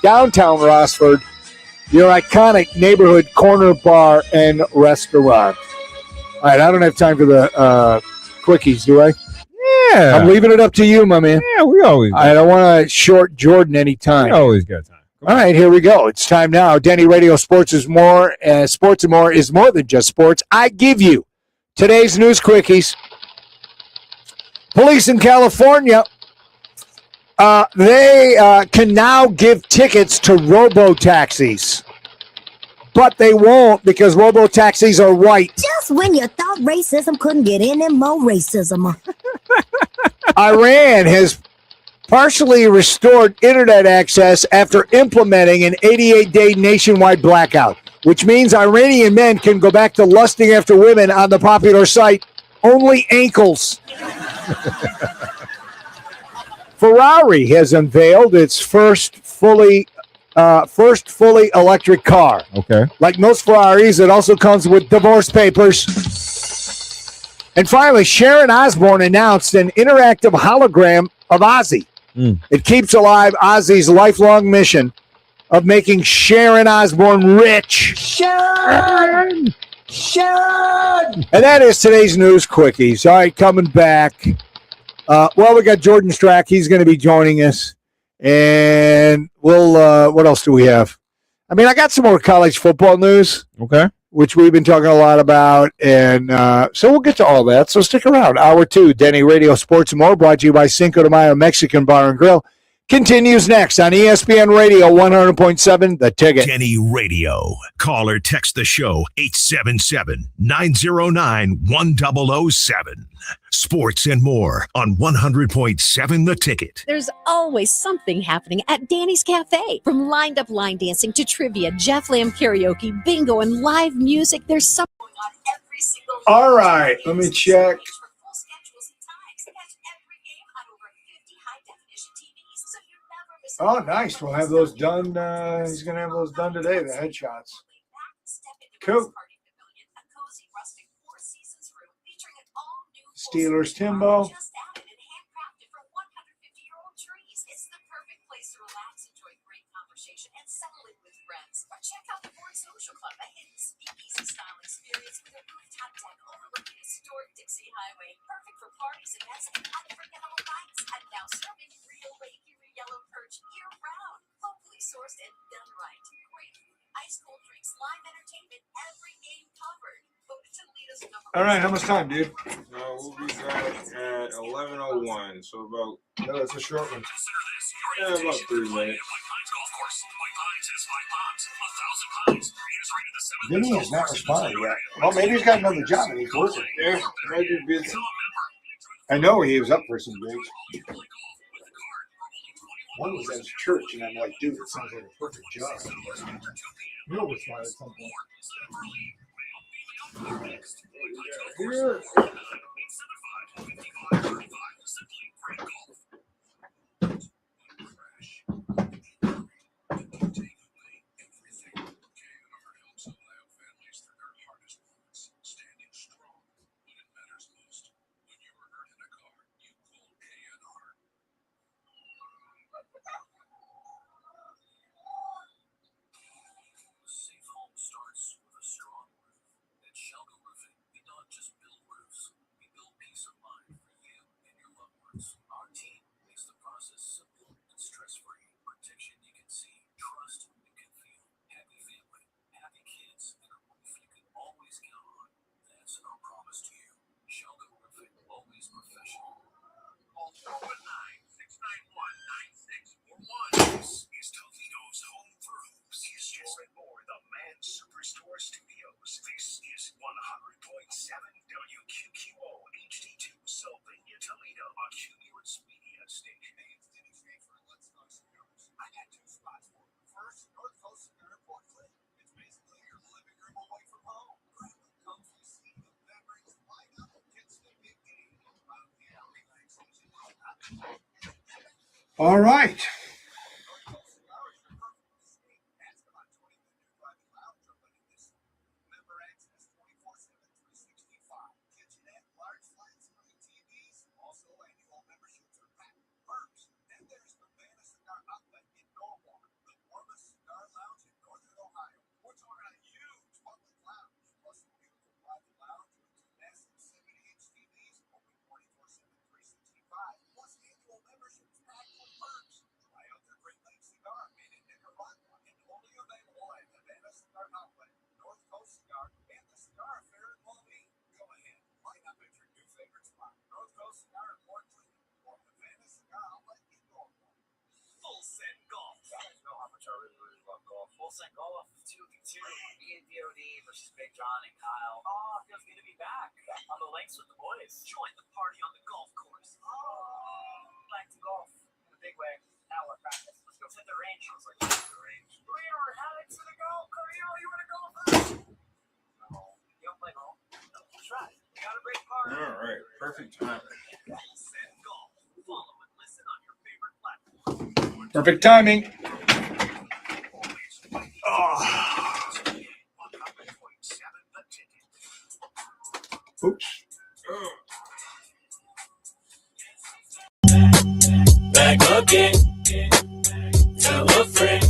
downtown Rossford, your iconic neighborhood corner bar and restaurant. All right, I don't have time for the quickies, do I? Yeah. I'm leaving it up to you, my man. Yeah, we always got I don't want to short Jordan any time. We always got time. All right, here we go. It's time now. DennyRadio Sports is more. Sports and more is more than just sports. I give you today's news quickies. Police in California, they can now give tickets to robo-taxis. But they won't because robo-taxis are white. Just when you thought racism couldn't get any more racism. Iran has partially restored internet access after implementing an 88-day nationwide blackout, which means Iranian men can go back to lusting after women on the popular site Only Ankles. Ferrari has unveiled its first fully electric car. Okay. Like most Ferraris, it also comes with divorce papers. And finally, Sharon Osbourne announced an interactive hologram of Ozzy. It keeps alive Ozzy's lifelong mission of making Sharon Osbourne rich. Sharon! And that is today's news quickies. All right, coming back. We got Jordan Strack. He's going to be joining us. And we'll, what else do we have? I mean, I got some more college football news. Okay. Which we've been talking a lot about. And so we'll get to all that. So stick around. Hour 2, Denny Radio Sports and More, brought to you by Cinco de Mayo Mexican Bar and Grill, continues next on ESPN Radio 100.7, The Ticket. Denny Radio. Call or text the show 877-909-1007. Sports and more on 100.7 The Ticket. There's always something happening at Danny's Cafe. From lined up line dancing to trivia, Jeff Lamb karaoke, bingo, and live music, there's something going on every single day. All right, let me check. Oh, nice. We'll have those done. He's going to have those done today, the headshots. Cool. Steelers Timbo. Check out the Board Social Club, a hidden speakeasy style experience with a rooftop deck overlooking historic Dixie Highway. Perfect for parties, events, and unforgettable nights. And now serving real Lake Erie yellow perch year-round. Locally sourced and done right. Great food, ice cold drinks, live entertainment, every game covered. Voted Toledo's number. All right, how much time, dude? We'll be back at 11:01, so about... No, that's a short one. Yeah, about 3 minutes. Vinny has not responded yet. Well, maybe he's got another job and he's working. Yeah, maybe busy. I know he was up for some gigs. One was at his church, and I'm like, dude, it sounds like a perfect job. You'll respond at some point. Safe home starts with a strong roof. At Shelco Roofing, we don't just build roofs, we build peace of mind for you and your loved ones. Our team makes the process simple and stress-free. Protection you can see, trust you can feel. Happy family, happy kids, and a roof you can always count on. That's our promise to you. Shelco Roofing, always professional. Call 419-691-9641. This is Toledo's home for hoops. He's just more the Man Superstore Studios. This is 100.7 WQQO HD2 Sylvania, Toledo, a Cumulus Media station. Hey, it's Denny Schaefer. Let's go cigars. I got two spots for you. First, North Coast Cigar in Port Clinton. It's basically your living room away from home. Grab a comfy seat, the beverage, light up, it's the big game. About the relaxation. All right. Golf 2v2, me and DOD versus Big John and Kyle. Oh, it feels good to be back on the links with the boys. Join the party on the golf course. Oh, back to golf in a big way. Now we're practice. Let's go hit the range. I was like, hit the range. We are headed to the golf. Cardio, you want to go first? No. You don't play golf? No. That's right. You got a great car. All right. Perfect timing. Golf. Follow and listen on your favorite platform. Perfect timing. Oops. Back again. Tell a friend.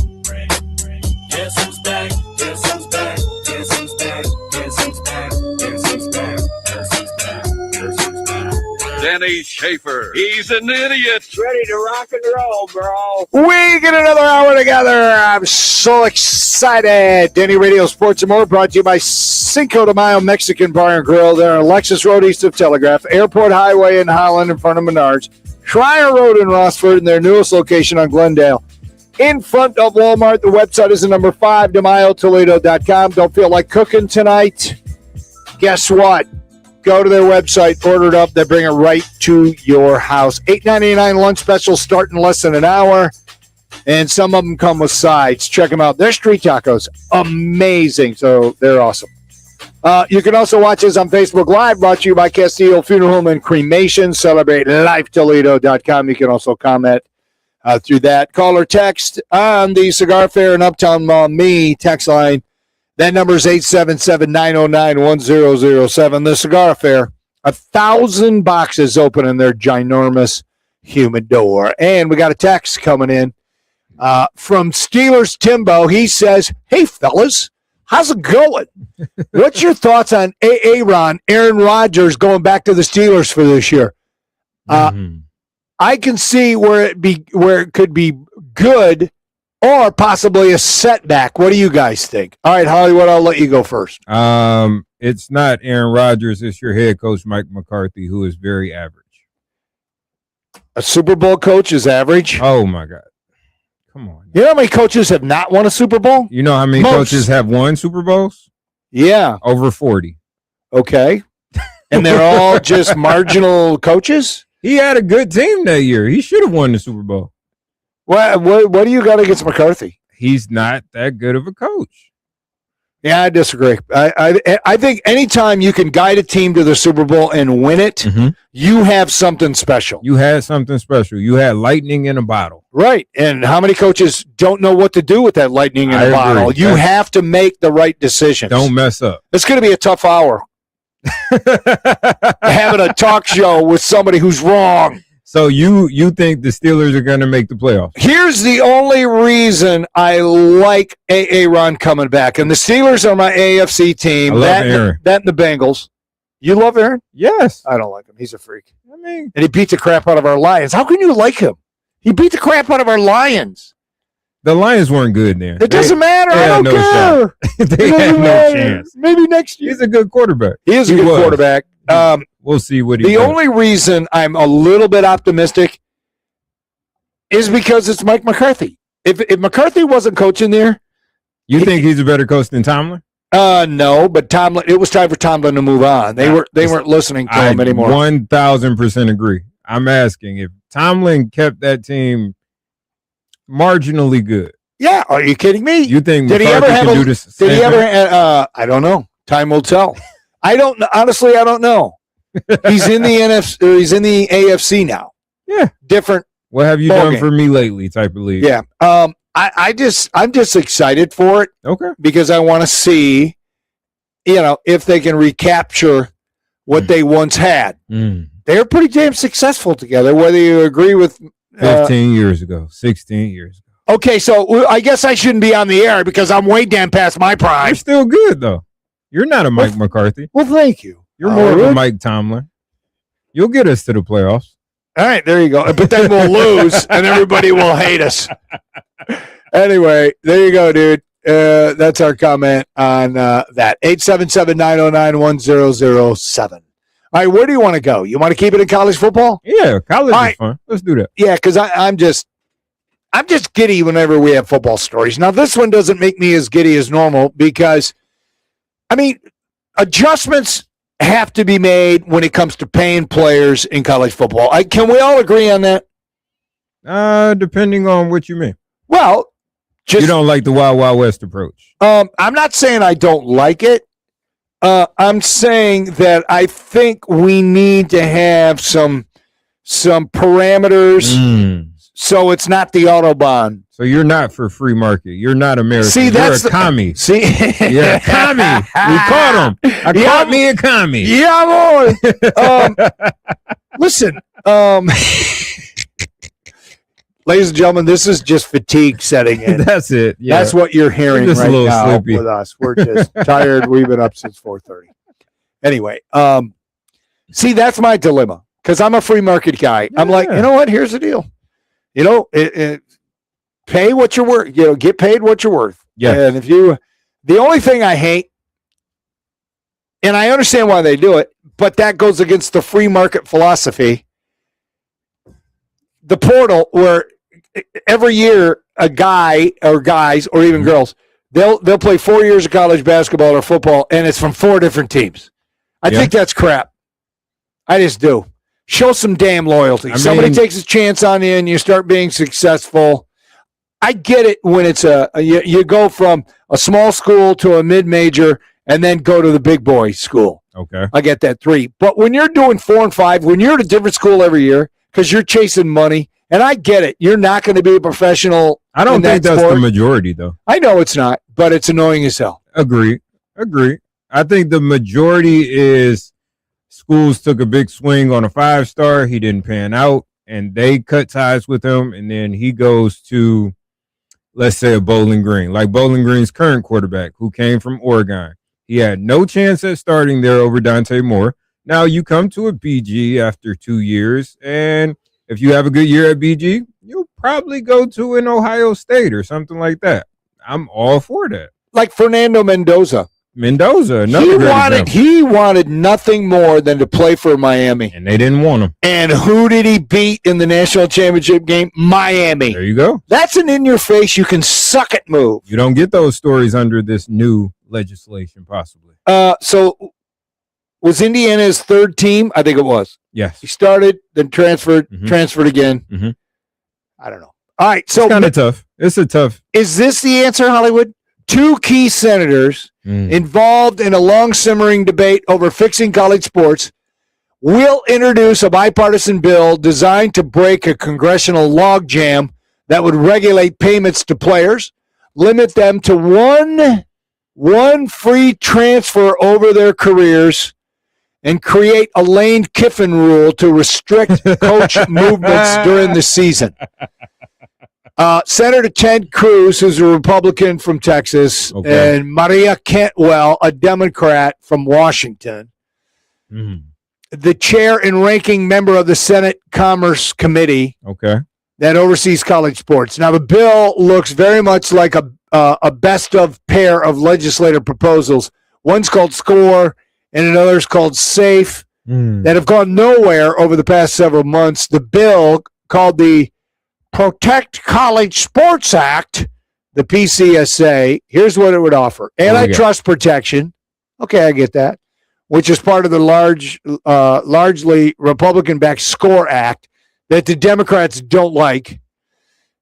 Guess who's back? Guess who's back? Guess who's back? Guess who's back? Guess who's back? Guess who's back? Guess who's back? Denny Schaefer. He's an idiot. Ready to rock and roll, bro. We get another hour together. I'm so excited. DennyRadio Sports and more brought to you by Cinco de Mayo Mexican Bar and Grill. They're on Lexus Road east of Telegraph, Airport Highway in Holland in front of Menards, Schreier Road in Rossford, and their newest location on Glendale. In front of Walmart, the website is the number 5, DeMayoToledo.com. Don't feel like cooking tonight? Guess what? Go to their website, order it up. They bring it right to your house. $8.99 lunch special start in less than an hour. And some of them come with sides. Check them out. Their street tacos, amazing. So they're awesome. You can also watch us on Facebook Live, brought to you by Castillo Funeral Home and Cremation. Celebrate LifeToledo.com. You can also comment through that. Call or text on the Cigar Fair and Uptown Mall Me text line. That number is 877-909-1007. The Cigar Fair, 1,000 boxes open in their ginormous humidor. And we got a text coming in from Steelers Timbo. He says, hey, fellas, how's it going? What's your thoughts on Aaron Rodgers going back to the Steelers for this year? I can see where it could be good or possibly a setback. What do you guys think? All right, Hollywood, I'll let you go first. It's not Aaron Rodgers. It's your head coach, Mike McCarthy, who is very average. A Super Bowl coach is average? Oh, my God. Come on. You know how many coaches have not won a Super Bowl? You know how many coaches have won Super Bowls? Yeah. Over 40. Okay. And they're all just marginal coaches? He had a good team that year. He should have won the Super Bowl. What do you got against McCarthy? He's not that good of a coach. Yeah, I disagree. I think anytime you can guide a team to the Super Bowl and win it, you have something special. You had something special. You had lightning in a bottle. Right. And how many coaches don't know what to do with that lightning in a bottle? You have to make the right decisions. Don't mess up. It's going to be a tough hour. Having a talk show with somebody who's wrong. So you think the Steelers are going to make the playoffs? Here's the only reason I like Aaron coming back. And the Steelers are my AFC team. I love Aaron. That and the Bengals. You love Aaron? Yes. I don't like him. He's a freak. I mean, and he beat the crap out of our Lions. How can you like him? He beat the crap out of our Lions. The Lions weren't good then. It doesn't matter. I don't care. They had no chance. Maybe next year. He's a good quarterback. He is a good quarterback. We'll see what he The does. only reason I'm a little bit optimistic is because it's Mike McCarthy. If McCarthy wasn't coaching there, you think he's a better coach than Tomlin? No, but Tomlin. It was time for Tomlin to move on. They weren't listening to him anymore. 1,000% agree. I'm asking if Tomlin kept that team marginally good. Yeah, are you kidding me? You think did McCarthy he ever have can do this? Did he ever? I don't know. Time will tell. I don't honestly. I don't know. He's in the NFC. Or he's in the AFC now. Yeah, different. What have you done for me lately? Type of league. Yeah. I'm just excited for it. Okay. Because I want to see, if they can recapture what they once had. They're pretty damn successful together. Whether you agree with 15 years ago, 16 years ago. Okay, so I guess I shouldn't be on the air because I'm way down past my prime. You're still good though. You're not a Mike McCarthy. Well, thank you. You're more of a Mike Tomlin. You'll get us to the playoffs. All right, there you go. But then we'll lose, and everybody will hate us. Anyway, there you go, dude. That's our comment on that. 877-909-1007. All right, where do you want to go? You want to keep it in college football? Yeah, college is fun. Let's do that. Yeah, because I'm just giddy whenever we have football stories. Now, this one doesn't make me as giddy as normal because, adjustments have to be made when it comes to paying players in college football. Can we all agree on that? Depending on what you mean. Well, you don't like the Wild Wild West approach. I'm not saying I don't like it. I'm saying that I think we need to have some parameters so it's not the Autobahn. So you're not for free market. You're not American. See, you're a commie. See, you're a commie. We caught him. Caught me a commie. Yeah, boy. Listen, ladies and gentlemen, this is just fatigue setting in. That's it. Yeah. That's what you're hearing We're just right a little now sleepy. with us. We're just tired. We've been up since 4:30. Anyway, see, that's my dilemma because I'm a free market guy. I'm like, you know what? Here's the deal. Pay what you're worth. Get paid what you're worth. Yeah. And the only thing I hate, and I understand why they do it, but that goes against the free market philosophy. The portal, where every year a guy or guys or even girls, they'll play 4 years of college basketball or football, and it's from 4 different teams. I think that's crap. I just do. Show some damn loyalty. Somebody takes a chance on you and you start being successful. I get it when it's you go from a small school to a mid-major and then go to the big boy school. Okay. I get that 3. But when you're doing 4 and 5, when you're at a different school every year because you're chasing money, and I get it, you're not going to be a professional. I don't think that's sport. the majority, though. I know it's not, but it's annoying as hell. Agree. I think the majority is schools took a big swing on a 5-star. He didn't pan out, and they cut ties with him, and then he goes to, let's say, a Bowling Green, like Bowling Green's current quarterback, who came from Oregon. He had no chance at starting there over Dante Moore. Now you come to a BG after 2 years, and if you have a good year at BG, you'll probably go to an Ohio State or something like that. I'm all for that. Like Fernando Mendoza. Another great example. He wanted nothing more than to play for Miami. And they didn't want him. And who did he beat in the national championship game? Miami. There you go. That's an in-your-face, you can suck it move. You don't get those stories under this new legislation, possibly. So was Indiana his 3rd team? I think it was. Yes. He started, then transferred again. Mm-hmm. I don't know. All right. So it's kind of tough. It's a tough. Is this the answer, Hollywood? 2 key senators involved in a long-simmering debate over fixing college sports, will introduce a bipartisan bill designed to break a congressional logjam that would regulate payments to players, limit them to one free transfer over their careers, and create a Lane Kiffin rule to restrict coach movements during the season. Senator Ted Cruz, who's a Republican from Texas, and Maria Cantwell, a Democrat from Washington, the chair and ranking member of the Senate Commerce Committee that oversees college sports. Now, the bill looks very much like a best of pair of legislative proposals. One's called SCORE and another's called SAFE that have gone nowhere over the past several months. The bill, called the Protect College Sports Act, the PCSA, here's what it would offer. Antitrust protection. Okay, I get that. Which is part of the largely Republican-backed SCORE Act that the Democrats don't like.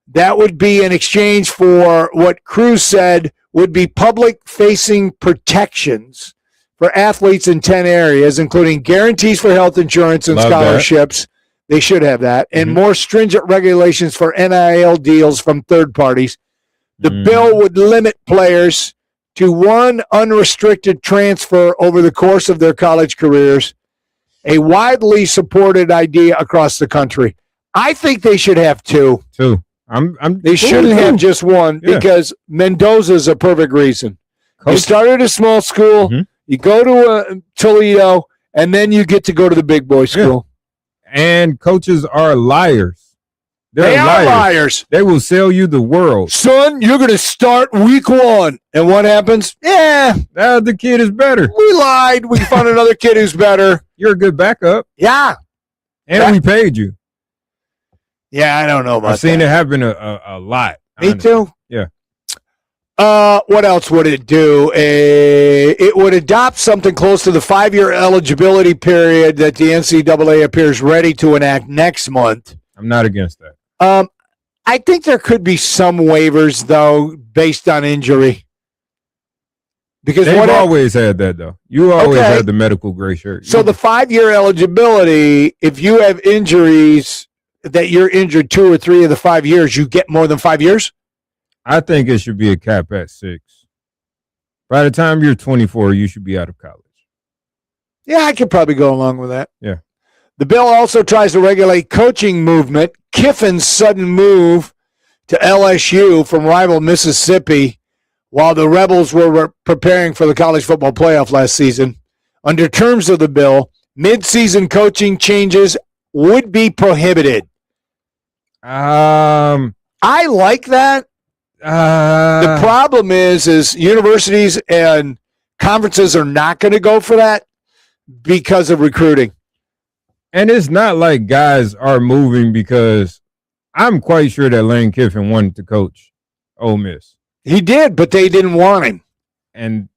That would be in exchange for what Cruz said would be public-facing protections for athletes in 10 areas, including guarantees for health insurance and scholarships. They should have that. And more stringent regulations for NIL deals from third parties. The bill would limit players to one unrestricted transfer over the course of their college careers, a widely supported idea across the country. I think they should have two. They shouldn't have just one because Mendoza's a perfect reason. You start at a small school, you go to Toledo, and then you get to go to the big boy school. And coaches are liars. They are liars. They will sell you the world. Son, you're going to start week 1. And what happens? The kid is better. We lied. We found another kid who's better. You're a good backup. Yeah. And we paid you. Yeah, I don't know about that. I've seen it happen a lot. Me too. Yeah. What else would it do? It would adopt something close to the 5-year eligibility period that the NCAA appears ready to enact next month. I'm not against that. I think there could be some waivers, though, based on injury. Because they've always had that, though. You always had the medical gray shirt. So the 5-year eligibility, if you have injuries that you're injured 2 or 3 of the 5 years, you get more than 5 years? I think it should be a cap at 6. By the time you're 24, you should be out of college. Yeah, I could probably go along with that. Yeah. The bill also tries to regulate coaching movement. Kiffin's sudden move to LSU from rival Mississippi while the Rebels were preparing for the college football playoff last season. Under terms of the bill, mid-season coaching changes would be prohibited. I like that. The problem is universities and conferences are not going to go for that because of recruiting. And it's not like guys are moving because I'm quite sure that Lane Kiffin wanted to coach Ole Miss. He did, but they didn't want him. And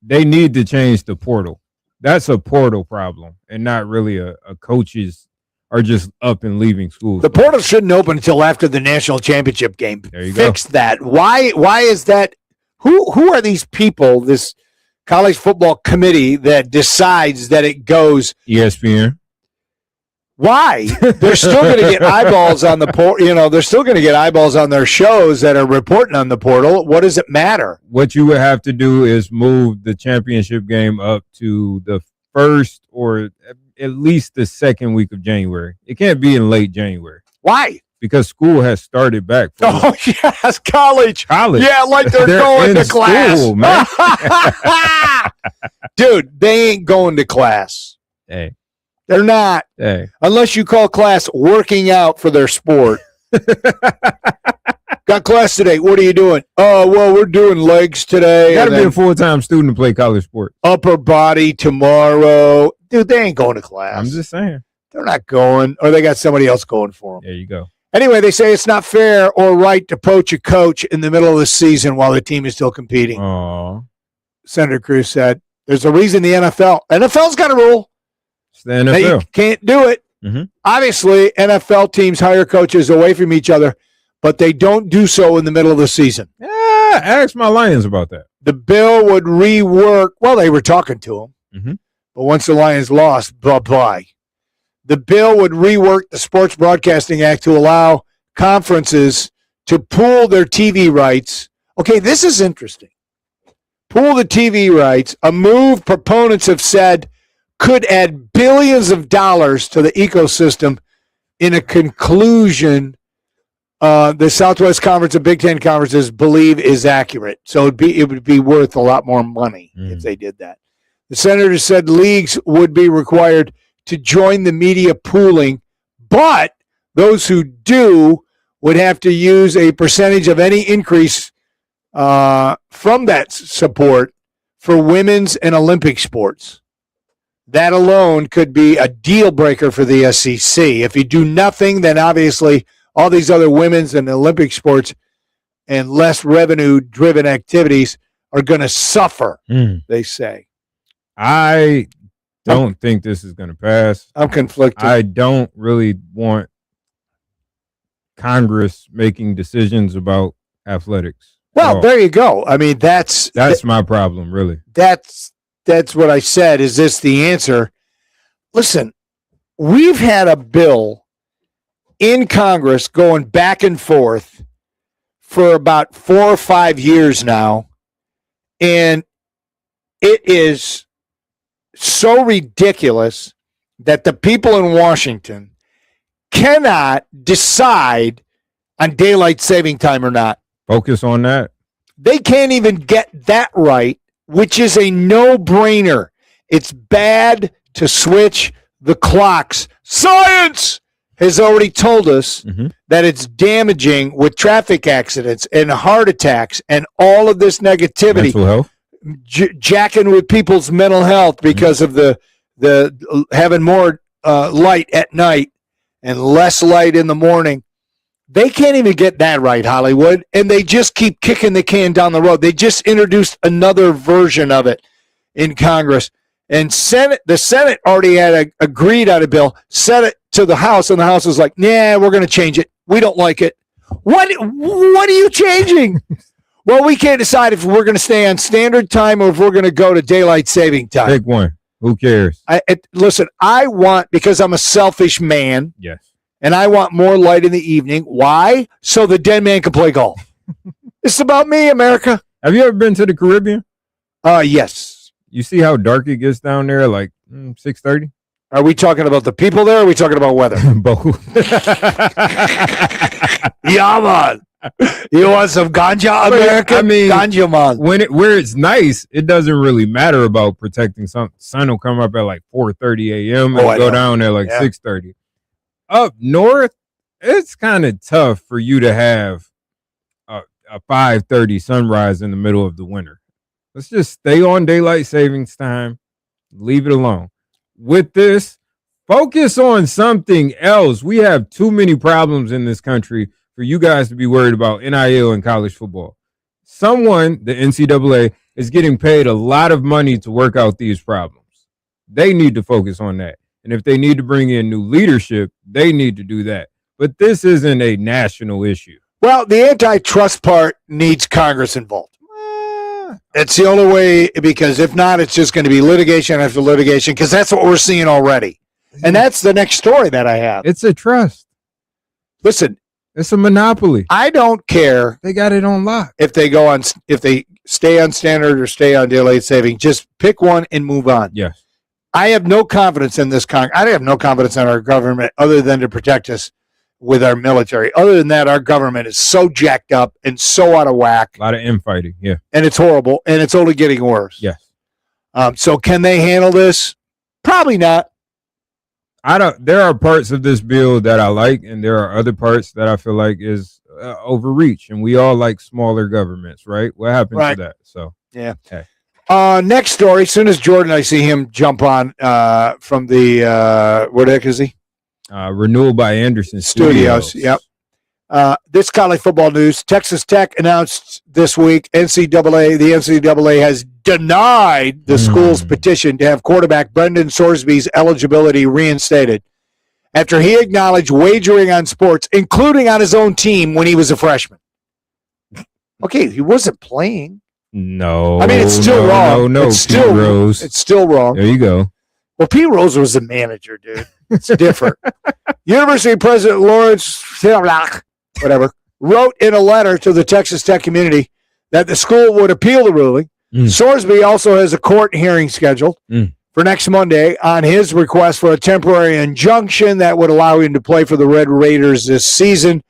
they need to change the portal. That's a portal problem and not really a coaches are just up and leaving schools. The portal shouldn't open until after the national championship game. There you Fix that. Why is that? Who are these people, this college football committee that decides that it goes? ESPN. Why? They're still going to get eyeballs on the portal. They're still going to get eyeballs on their shows that are reporting on the portal. What does it matter? What you would have to do is move the championship game up to the first or at least the second week of January. It can't be in late January. Why? Because school has started back. Oh, yes, college. Yeah, like they're going to class. School, man. Dude, they ain't going to class. Hey. They're not. Hey. Unless you call class working out for their sport. Got class today. What are you doing? Oh, well, we're doing legs today. You got to be a full-time student to play college sports. Upper body tomorrow. Dude, they ain't going to class. I'm just saying. They're not going, or they got somebody else going for them. There you go. Anyway, they say it's not fair or right to poach a coach in the middle of the season while the team is still competing. Aww. Senator Cruz said, there's a reason the NFL's got a rule. It's the NFL. You can't do it. Mm-hmm. Obviously, NFL teams hire coaches away from each other, but they don't do so in the middle of the season. Yeah, ask my Lions about that. The bill would rework. Well, they were talking to him. Mm-hmm. But once the Lions lost, bye-bye. The bill would rework the Sports Broadcasting Act to allow conferences to pool their TV rights. Okay, this is interesting. Pool the TV rights, a move proponents have said could add billions of dollars to the ecosystem in a conclusion the Southwest Conference and Big Ten conferences believe is accurate. So it would be worth a lot more money if they did that. The senators said leagues would be required to join the media pooling, but those who do would have to use a percentage of any increase from that support for women's and Olympic sports. That alone could be a deal breaker for the SEC. If you do nothing, then obviously all these other women's and Olympic sports and less revenue-driven activities are going to suffer, they say. I don't think this is going to pass. I'm conflicted. I don't really want Congress making decisions about athletics. Well, there you go. I mean, that's my problem, really. That's what I said. Is this the answer? Listen, we've had a bill in Congress going back and forth for about 4 or 5 years now, and it is so ridiculous that the people in Washington cannot decide on daylight saving time or not. Focus on that. They can't even get that right, which is a no-brainer. It's bad to switch the clocks. Science has already told us that it's damaging with traffic accidents and heart attacks and all of this negativity. Mental health. Jacking with people's mental health because of the having more light at night and less light in the morning. They can't even get that right, Hollywood, and they just keep kicking the can down the road. They just introduced another version of it in Congress, and the Senate already had agreed on a bill, sent it to the House, and the House was like, "Nah, we're going to change it. We don't like it." What are you changing? Well, we can't decide if we're going to stay on standard time or if we're going to go to daylight saving time. Pick one. Who cares? Listen, I want, because I'm a selfish man. Yes. And I want more light in the evening. Why? So the dead man can play golf. It's about me, America. Have you ever been to the Caribbean? Yes. You see how dark it gets down there, like 6:30? Are we talking about the people there, or are we talking about weather? Both. Yeah, man. You want some ganja, America? I mean, ganja, man. Where it's nice, it doesn't really matter about protecting sun will come up at like 4:30 a.m. and go down at like 6:30. Up north, it's kind of tough for you to have a 5:30 sunrise in the middle of the winter. Let's just stay on daylight savings time. Leave it alone. With this, focus on something else. We have too many problems in this country for you guys to be worried about NIL and college football. Someone, the NCAA, is getting paid a lot of money to work out these problems. They need to focus on that. And if they need to bring in new leadership, they need to do that. But this isn't a national issue. Well, the antitrust part needs Congress involved. It's the only way, because if not, it's just going to be litigation after litigation, because that's what we're seeing already. And that's the next story that I have. It's a trust. Listen. It's a monopoly. I don't care. They got it on lock. If they stay on standard or stay on daylight saving, just pick one and move on. Yes. I have no confidence in this I have no confidence in our government other than to protect us with our military. Other than that, our government is so jacked up and so out of whack. A lot of infighting, yeah. And it's horrible, and it's only getting worse. Yes. So can they handle this? Probably not. There are parts of this bill that I like, and there are other parts that I feel like is overreach, and we all like smaller governments, right? What happened to that? So yeah. Hey. Next story. As soon as Jordan, I see him jump on from the where the heck is he? Renewal by Anderson Studios. Yep. This college football news. Texas Tech announced this week the NCAA has denied the school's petition to have quarterback Brendan Sorsby's eligibility reinstated after he acknowledged wagering on sports, including on his own team when he was a freshman. Okay, he wasn't playing. No. I mean, it's still wrong. No, it's Pete Rose. It's still wrong. There you go. Well, Pete Rose was the manager, dude. It's different. University President Lawrence, whatever, wrote in a letter to the Texas Tech community that the school would appeal the ruling. Sorsby also has a court hearing scheduled for next Monday on his request for a temporary injunction that would allow him to play for the Red Raiders this season.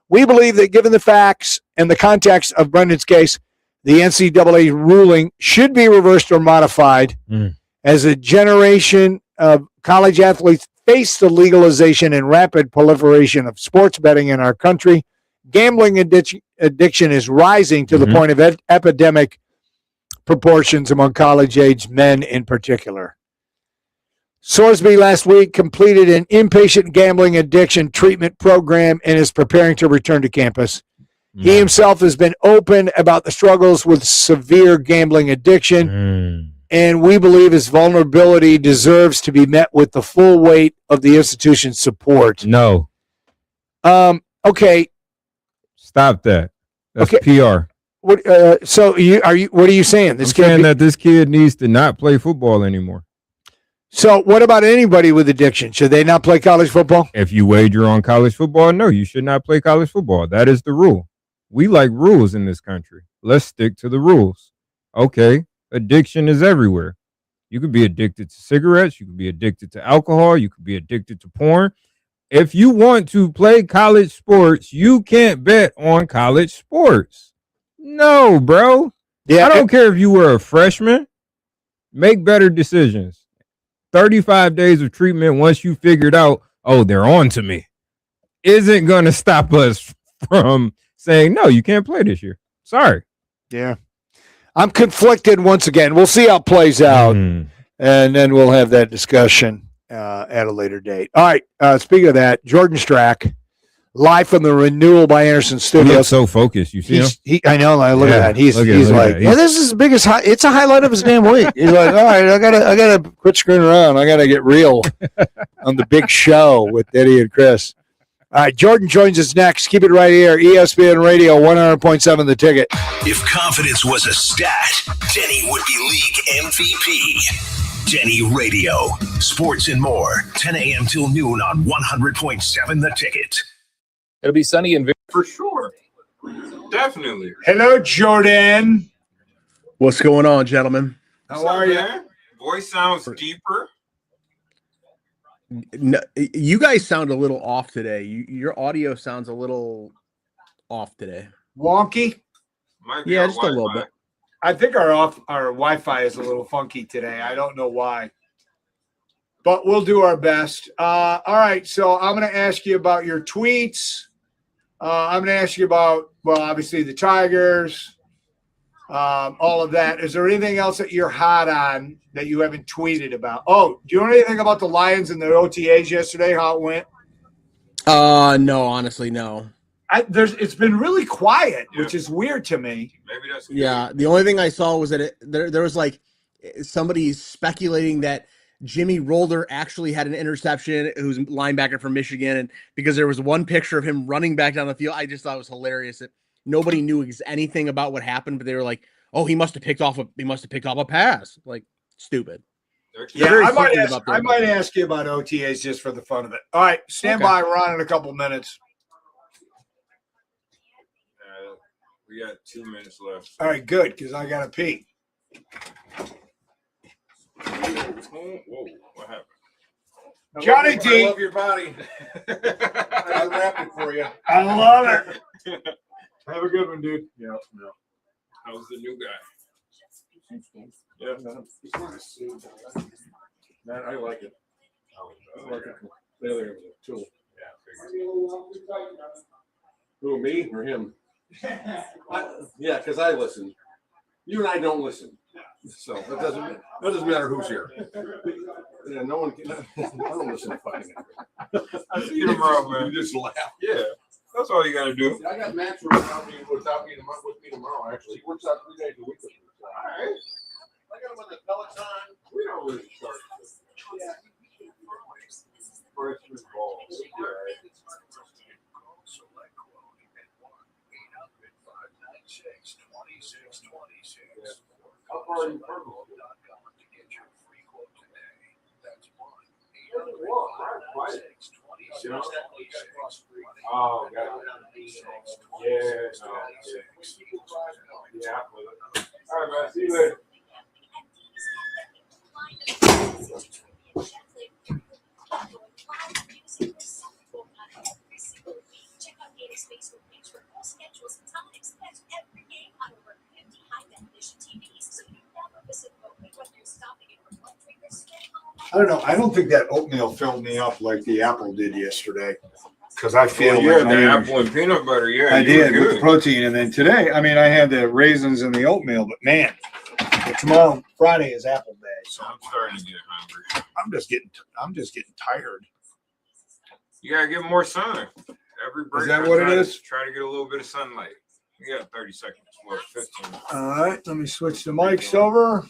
We believe that given the facts and the context of Brendan's case, the NCAA ruling should be reversed or modified as a generation of college athletes face the legalization and rapid proliferation of sports betting in our country. Gambling addiction is rising to the point of epidemic proportions among college-age men in particular. Sorsby last week completed an inpatient gambling addiction treatment program and is preparing to return to campus. He himself has been open about the struggles with severe gambling addiction, and we believe his vulnerability deserves to be met with the full weight of the institution's support. No. Okay. Stop that. That's Okay. PR. What? So what are you saying? I'm saying that this kid needs to not play football anymore. So what about anybody with addiction? Should they not play college football? If you wager on college football, no, you should not play college football. That is the rule. We like rules in this country. Let's stick to the rules. Okay, addiction is everywhere. You could be addicted to cigarettes. You could be addicted to alcohol. You could be addicted to porn. If you want to play college sports, you can't bet on college sports. No, bro. Yeah, I don't care if you were a freshman. Make better decisions. 35 days of treatment once you figured out, oh, they're on to me, isn't going to stop us from saying, no, you can't play this year. Sorry. Yeah. I'm conflicted once again. We'll see how it plays out, and then we'll have that discussion at a later date. All right. Speaking of that, Jordan Strack, live from the Renewal by Anderson He Studios. looks so focused. You see him? I know. I look at that. He's like, that. this is the biggest. It's a highlight of his damn week. He's like, all right, I gotta quit screwing around. I gotta get real on the big show with Eddie and Chris. All right, Jordan joins us next. Keep it right here. ESPN Radio 100.7 The Ticket. If confidence was a stat, Denny would be league MVP. Denny Radio, sports and more. 10 a.m. till noon on 100.7 The Ticket. It'll be sunny and For sure. Definitely. Hello, Jordan. What's going on, gentlemen? How are you? Man? Voice sounds deeper. No, you guys sound a little off today. Your audio sounds a little off today. Wonky? Might be Yeah, our just a little Wi-Fi. bit. I think our Wi-Fi is a little funky today. I don't know why, but we'll do our best. All right, so I'm going to ask you about your tweets. I'm going to ask you about, well, obviously the Tigers, all of that. Is there anything else that you're hot on that you haven't tweeted about? Oh, do you know anything about the Lions and their OTAs yesterday, how it went? No, honestly, no. It's been really quiet, which is weird to me. Maybe that's Yeah, the only thing I saw was that there was like somebody speculating that Jimmy Rolder actually had an interception, who's a linebacker from Michigan, and because there was one picture of him running back down the field, I just thought it was hilarious that nobody knew anything about what happened, but they were like, "Oh, he must have picked off a pass." Like, stupid. Yeah, I might ask you about OTAs just for the fun of it. All right, stand by. We're on in a couple minutes. We got 2 minutes left. All right, good, because I got to pee. Whoa, what happened? Johnny D. I love your body. I wrapped it for you. I love it. Have a good one, dude. Yeah. How's the new guy? Yeah, Man, I like it. I like it. The other was a tool. Who, me or him? Yeah, because I listen. You and I don't listen, so that doesn't matter who's here. Yeah, no one can. I don't listen to fucking. I see you tomorrow, man. You just laugh. Yeah, that's all you gotta do. I got Max without me tomorrow. Actually, he works out 3 days a week. All right. I got him on the Peloton. We don't really charge. Freshman balls. Oh, got it. Yeah, no, yeah. All right, man. See you later. Check out Danny's Facebook page for full schedules and times. Catch every game on over 50 high-definition TVs, so you never miss a moment whether you're stopping in for one drink or staying home. I don't know. I don't think that oatmeal filled me up like the apple did yesterday. Because I feel Well, you had the apple and peanut butter. Yeah, I did with the good. protein. And then today, I mean, I had the raisins and the oatmeal. But, man, tomorrow, Friday is apple day. So I'm starting to get hungry. I'm just getting tired. You gotta get more sun. Every break, Is that I what it try to- is? Try to get a little bit of sunlight. You got 30 seconds. Well, 15. All right, let me switch the mics over.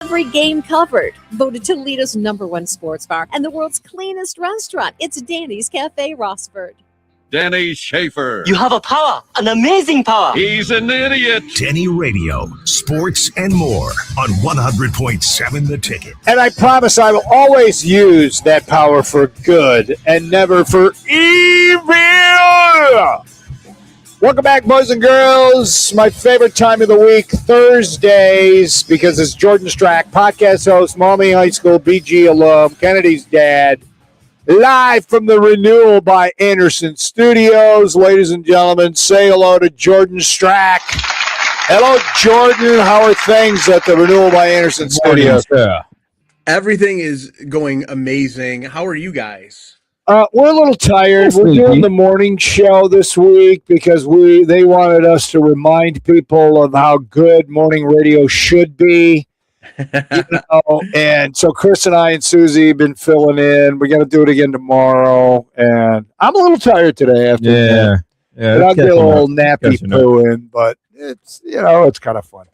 Every game covered. Voted Toledo's #1 sports bar and the world's cleanest restaurant. It's Danny's Cafe Rossford. Denny Schaefer. You have a power, an amazing power. He's an idiot. DennyRadio Sports and more on 100.7 The Ticket. And I promise I will always use that power for good and never for evil. Welcome back, boys and girls. My favorite time of the week, Thursdays, because it's Jordan Strack, podcast host, Maumee High School, BG alum, Kennedy's dad, live from the Renewal by Anderson Studios. Ladies and gentlemen, say hello to Jordan Strack. Hello, Jordan. How are things at the Renewal by Anderson Studios? Everything is going amazing. How are you guys? We're a little tired. We're doing the morning show this week because they wanted us to remind people of how good morning radio should be. And so Chris and I and Susie have been filling in. We're going to do it again tomorrow. And I'm a little tired today after that. Yeah. And I'll get a little nappy poo in, but it's kind of fun.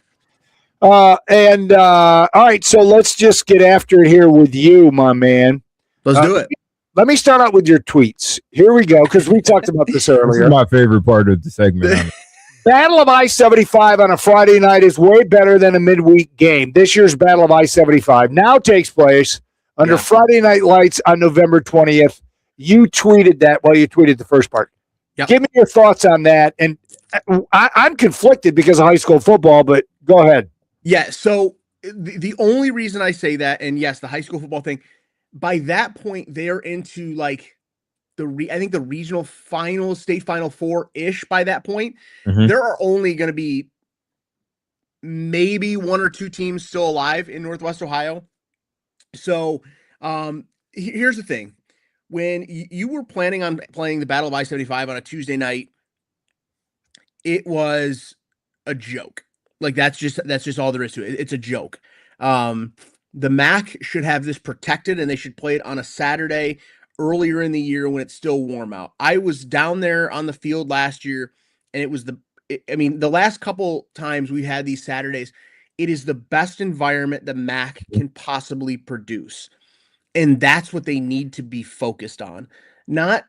All right, so let's just get after it here with you, my man. Let's do it. Let me start out with your tweets. Here we go, because we talked about this earlier. This is my favorite part of the segment. Battle of I-75 on a Friday night is way better than a midweek game. This year's Battle of I-75 now takes place under Friday night lights on November 20th. You tweeted that. Well, you tweeted the first part. Yep. Give me your thoughts on that. And I'm conflicted because of high school football, but go ahead. Yeah, so the only reason I say that, and yes, the high school football thing, by that point, they're into like I think the regional finals, state final 4-ish by that point. Mm-hmm. There are only going to be maybe one or two teams still alive in Northwest Ohio. So here's the thing. When you were planning on playing the Battle of I-75 on a Tuesday night, it was a joke. Like that's just all there is to it. It's a joke. The MAC should have this protected and they should play it on a Saturday earlier in the year when it's still warm out. I was down there on the field last year and it was the last couple times we've had these Saturdays, it is the best environment the MAC can possibly produce. And that's what they need to be focused on. Not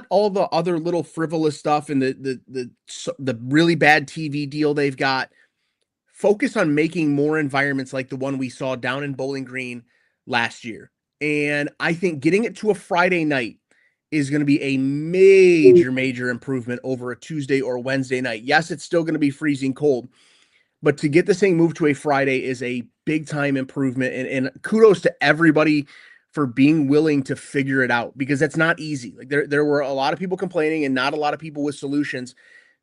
all the other little frivolous stuff and the really bad TV deal they've got. Focus on making more environments like the one we saw down in Bowling Green last year. And I think getting it to a Friday night is going to be a major improvement over a Tuesday or Wednesday night. Yes, it's still going to be freezing cold, but to get this thing moved to a Friday is a big time improvement. And kudos to everybody for being willing to figure it out, because that's not easy. Like there were a lot of people complaining and not a lot of people with solutions.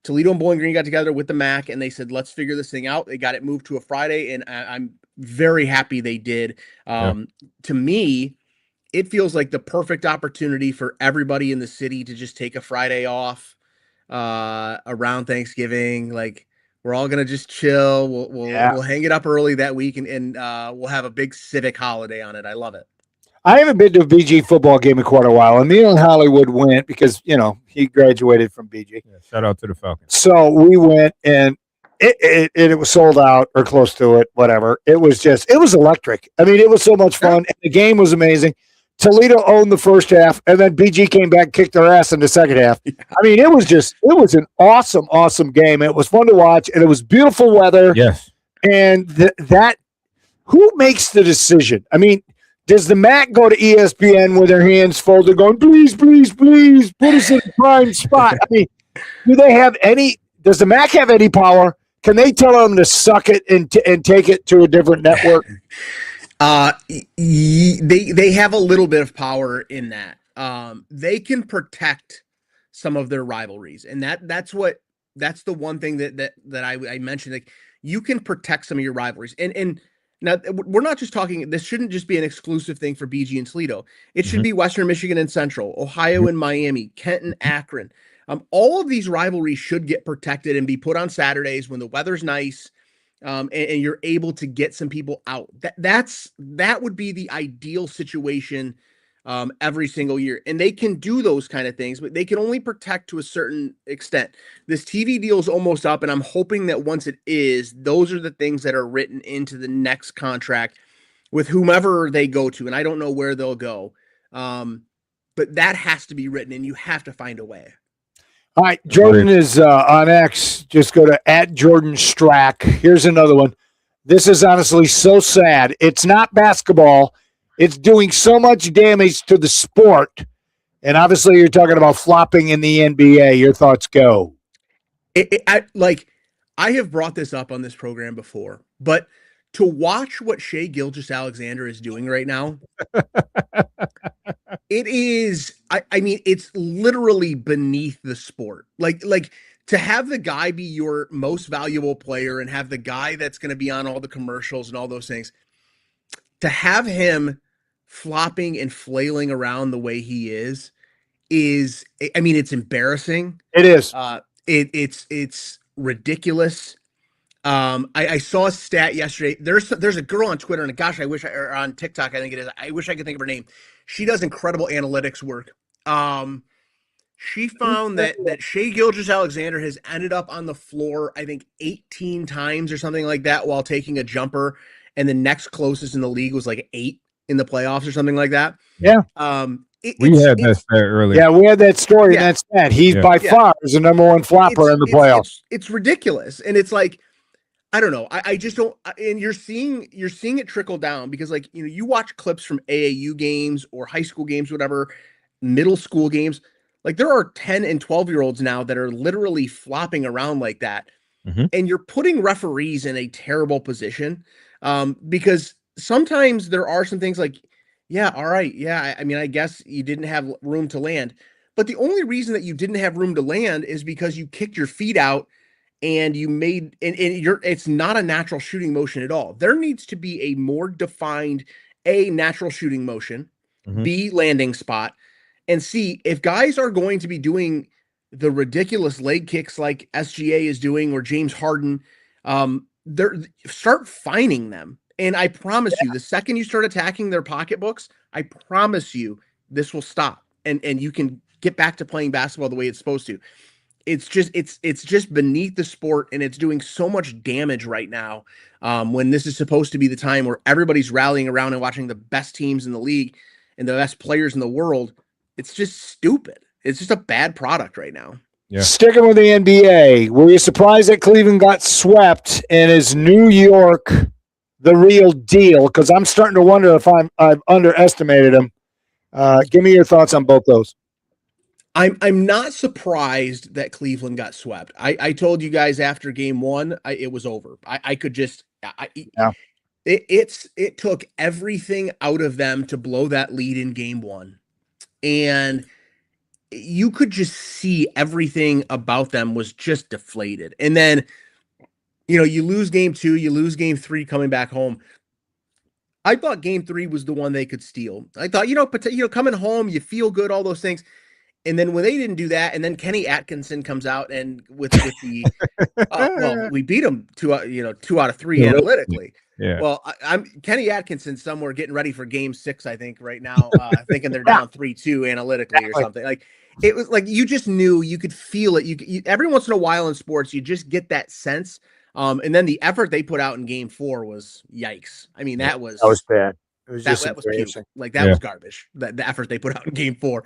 Toledo and Bowling Green got together with the MAC and they said, let's figure this thing out. They got it moved to a Friday, and I'm very happy they did. To me, it feels like the perfect opportunity for everybody in the city to just take a Friday off around Thanksgiving. Like we're all going to just chill. We'll hang it up early that week and we'll have a big civic holiday on it. I love it. I haven't been to a BG football game in quite a while. And me and Hollywood went because, he graduated from BG. Yeah, shout out to the Falcons. So we went and it was sold out or close to it, whatever. It was electric. I mean, it was so much fun. And the game was amazing. Toledo owned the first half, and then BG came back and kicked their ass in the second half. Yeah. I mean, it was an awesome, awesome game. It was fun to watch, and it was beautiful weather. Yes. And who makes the decision? I mean, does the MAC go to ESPN with their hands folded going, please, please, please, put us in a prime spot? I mean, does the MAC have any power? Can they tell them to suck it and take it to a different network? They have a little bit of power in that. They can protect some of their rivalries, and that's the one thing that I mentioned. Like, you can protect some of your rivalries, and now we're not just talking. This shouldn't just be an exclusive thing for BG and Toledo. It should be Western Michigan and Central, Ohio and Miami, Kent and Akron. All of these rivalries should get protected and be put on Saturdays when the weather's nice. And you're able to get some people out. That would be the ideal situation every single year. And they can do those kind of things, but they can only protect to a certain extent. This TV deal is almost up, and I'm hoping that once it is, those are the things that are written into the next contract with whomever they go to. And I don't know where they'll go. But that has to be written, and you have to find a way. All right, Jordan is on X. Just go to @JordanStrack. Here's another one. This is honestly so sad. It's not basketball. It's doing so much damage to the sport. And obviously you're talking about flopping in the NBA. Your thoughts go. I have brought this up on this program before, but to watch what Shai Gilgeous-Alexander is doing right now, it is, I mean, it's literally beneath the sport. Like to have the guy be your most valuable player and have the guy that's going to be on all the commercials and all those things, to have him flopping and flailing around the way he is, I mean, it's embarrassing. It is. It's ridiculous. I saw a stat yesterday. There's a girl on Twitter, and gosh, or on TikTok, I think it is. I wish I could think of her name. She does incredible analytics work. She found that Shai Gilgeous-Alexander has ended up on the floor, I think 18 times or something like that, while taking a jumper, and the next closest in the league was like 8 in the playoffs or something like that. Yeah. We had that stat earlier. Yeah, we had that story, and that's that. He's by far is the number one flopper in the playoffs. It's ridiculous, and it's like, I don't know. I just don't. And you're seeing it trickle down because, like, you watch clips from AAU games or high school games, whatever, middle school games. Like, there are 10 and 12-year-olds now that are literally flopping around like that, and you're putting referees in a terrible position because sometimes there are some things like, yeah, all right, yeah. I mean, I guess you didn't have room to land, but the only reason that you didn't have room to land is because you kicked your feet out. And you made, and it's not a natural shooting motion at all. There needs to be a more defined, A, natural shooting motion, B, landing spot, and C, if guys are going to be doing the ridiculous leg kicks like SGA is doing or James Harden, start fining them. And I promise you, the second you start attacking their pocketbooks, I promise you this will stop. And you can get back to playing basketball the way it's supposed to. It's just beneath the sport, and it's doing so much damage right now when this is supposed to be the time where everybody's rallying around and watching the best teams in the league and the best players in the world. It's just stupid. It's just a bad product right now. Yeah. Sticking with the NBA, were you surprised that Cleveland got swept, and is New York the real deal? Because I'm starting to wonder if I've underestimated them. Give me your thoughts on both those. I'm not surprised that Cleveland got swept. I told you guys after game 1, it was over. It took everything out of them to blow that lead in game 1. And you could just see everything about them was just deflated. And then, you lose game 2, you lose game 3 coming back home. I thought game 3 was the one they could steal. I thought, coming home, you feel good, all those things. And then when they didn't do that, and then Kenny Atkinson comes out and with the we beat them 2 out of 3 analytically. Yeah. Well, I'm Kenny Atkinson somewhere getting ready for game 6, I think, right now, thinking they're down 3-2 analytically or something. Like, it was like you just knew, you could feel it. You every once in a while in sports, you just get that sense. And then the effort they put out in game 4 was yikes. I mean, that was bad. It was That was puke. embarrassing. Like that was garbage. The effort they put out in Game 4.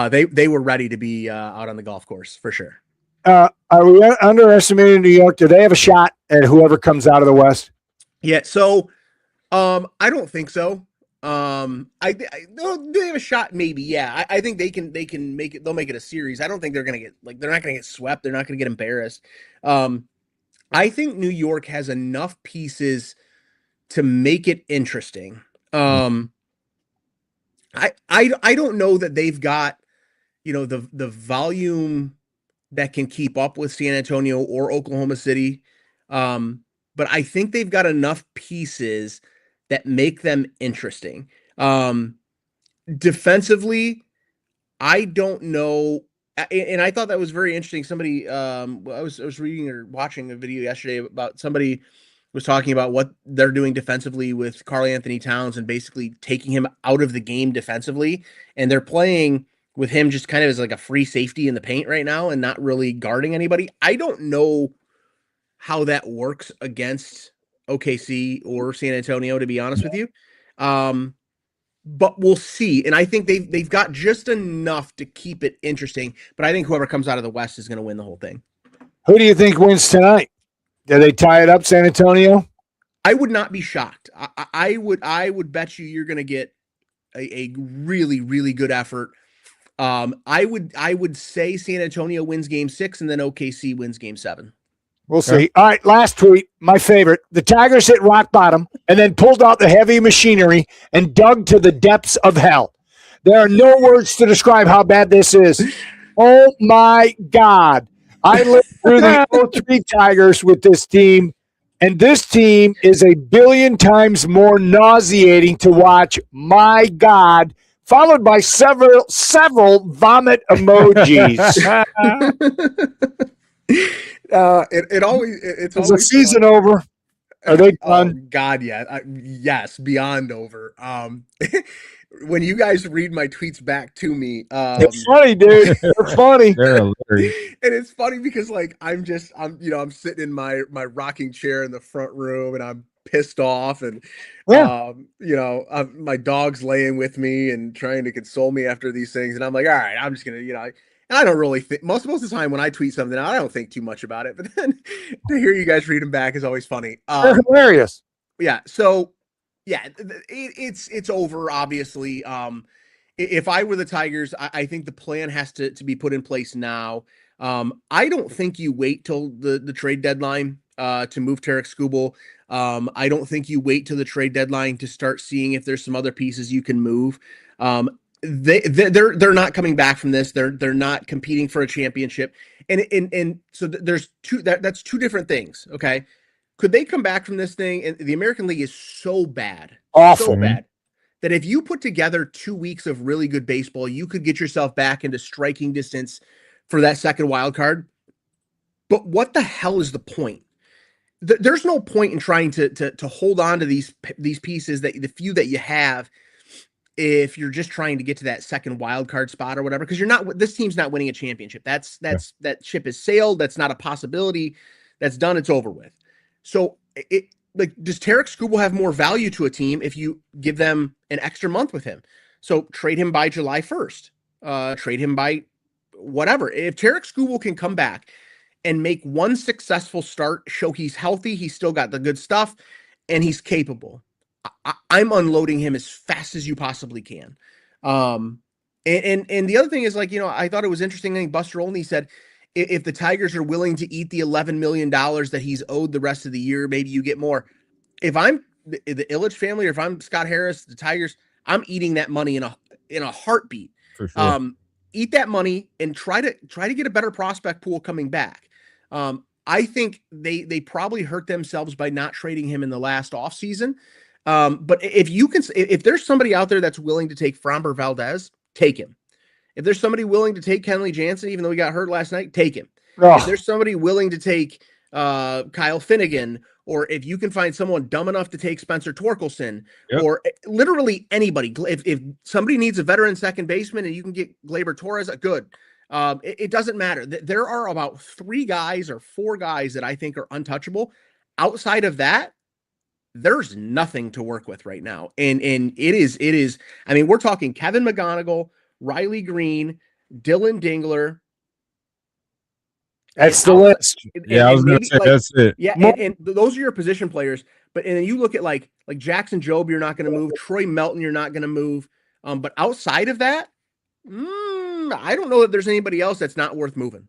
They were ready to be out on the golf course for sure. Are we underestimating New York? Do they have a shot at whoever comes out of the West? Yeah. So, I don't think so. No, they have a shot, maybe. Yeah, I think they can make it. They'll make it a series. I don't think they're gonna get they're not gonna get swept. They're not gonna get embarrassed. I think New York has enough pieces to make it interesting. I don't know that they've got the volume that can keep up with San Antonio or Oklahoma City. But I think they've got enough pieces that make them interesting. Defensively, I don't know. And I thought that was very interesting. Somebody, I was reading or watching a video yesterday about somebody was talking about what they're doing defensively with Karl Anthony Towns and basically taking him out of the game defensively. And they're playing with him just kind of as like a free safety in the paint right now and not really guarding anybody. I don't know how that works against OKC or San Antonio, to be honest with you. But we'll see. And I think they've got just enough to keep it interesting. But I think whoever comes out of the West is going to win the whole thing. Who do you think wins tonight? Do they tie it up, San Antonio? I would not be shocked. I would bet you're going to get a really, really good effort. I would say San Antonio wins Game 6 and then OKC wins Game 7. We'll see. All right, last tweet, my favorite. The Tigers hit rock bottom and then pulled out the heavy machinery and dug to the depths of hell. There are no words to describe how bad this is. Oh, my God. I lived through the 03 Tigers with this team, and this team is a billion times more nauseating to watch. My God. Followed by several vomit emojis. It's Is the season over? Are they done? Oh, God, yeah. Yes, beyond over. When you guys read my tweets back to me, it's funny, dude. They're funny. They're hilarious. And it's funny because like I'm sitting in my rocking chair in the front room and I'm pissed off and my dog's laying with me and trying to console me after these things, and I'm like, all right, I'm just gonna and I don't really think most of the time when I tweet something I don't think too much about it, but then to hear you guys read them back is always funny. They're hilarious. Yeah, so yeah, it's over, obviously. If I were the Tigers, I think the plan has to be put in place now. I don't think you wait till the trade deadline to move Tarek Skubal. I don't think you wait till the trade deadline to start seeing if there's some other pieces you can move. They're not coming back from this. They're not competing for a championship, and so there's that's two different things. Okay. Could they come back from this thing? And the American League is so bad, awful, so bad, that if you put together 2 weeks of really good baseball, you could get yourself back into striking distance for that second wild card. But what the hell is the point? There's no point in trying to hold on to these pieces, that the few that you have, if you're just trying to get to that second wild card spot or whatever, because this team's not winning a championship. That ship has sailed. That's not a possibility. That's done. It's over with. So does Tarek Skubal have more value to a team if you give them an extra month with him? So trade him by July 1st, trade him by whatever. If Tarek Skubal can come back and make one successful start, show he's healthy, he's still got the good stuff, and he's capable, I'm unloading him as fast as you possibly can. And the other thing is, I thought it was interesting. I think Buster Olney said, if the Tigers are willing to eat the $11 million that he's owed the rest of the year, maybe you get more. If I'm the Ilitch family, or if I'm Scott Harris, the Tigers, I'm eating that money in a heartbeat. For sure. Eat that money and try to get a better prospect pool coming back. I think they probably hurt themselves by not trading him in the last offseason. But if there's somebody out there that's willing to take Framber Valdez, take him. If there's somebody willing to take Kenley Jansen, even though he got hurt last night, take him. Oh. If there's somebody willing to take Kyle Finnegan, or if you can find someone dumb enough to take Spencer Torkelson, or literally anybody, if somebody needs a veteran second baseman and you can get Gleyber Torres, good. It doesn't matter. There are about 3 guys or 4 guys that I think are untouchable. Outside of that, there's nothing to work with right now. And it is, I mean, we're talking Kevin McGonigal, Riley Green, Dylan Dingler. That's the list. Yeah, I was going to say that's it. Yeah, and those are your position players. But and then you look at like Jackson Jobe, you're not going to move. Troy Melton, you're not going to move. But outside of that, I don't know that there's anybody else that's not worth moving.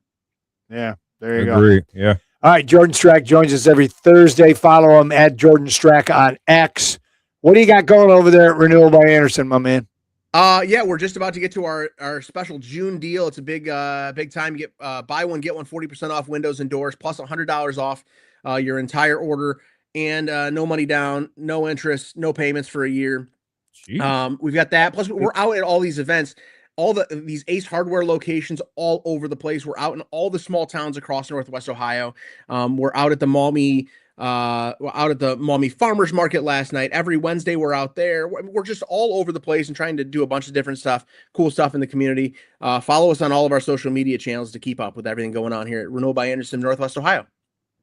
Yeah, there you Agree. go. Yeah. All right, Jordan Strack joins us every Thursday. Follow him at Jordan Strack on X. What do you got going over there at Renewal by Anderson, my man? Yeah, we're just about to get to our special June deal. It's a big time. You get buy one, get one 40% off windows and doors, plus $100 off your entire order, and no money down, no interest, no payments for a year. We've got that. Plus, we're out at all these events, these Ace Hardware locations all over the place. We're out in all the small towns across Northwest Ohio. We're out at the Maumee. We're out at the Maumee Farmers Market last night. Every Wednesday we're out there. We're just all over the place and trying to do a bunch of different stuff, cool stuff in the community. Follow us on all of our social media channels to keep up with everything going on here at Renewal by Anderson, Northwest Ohio.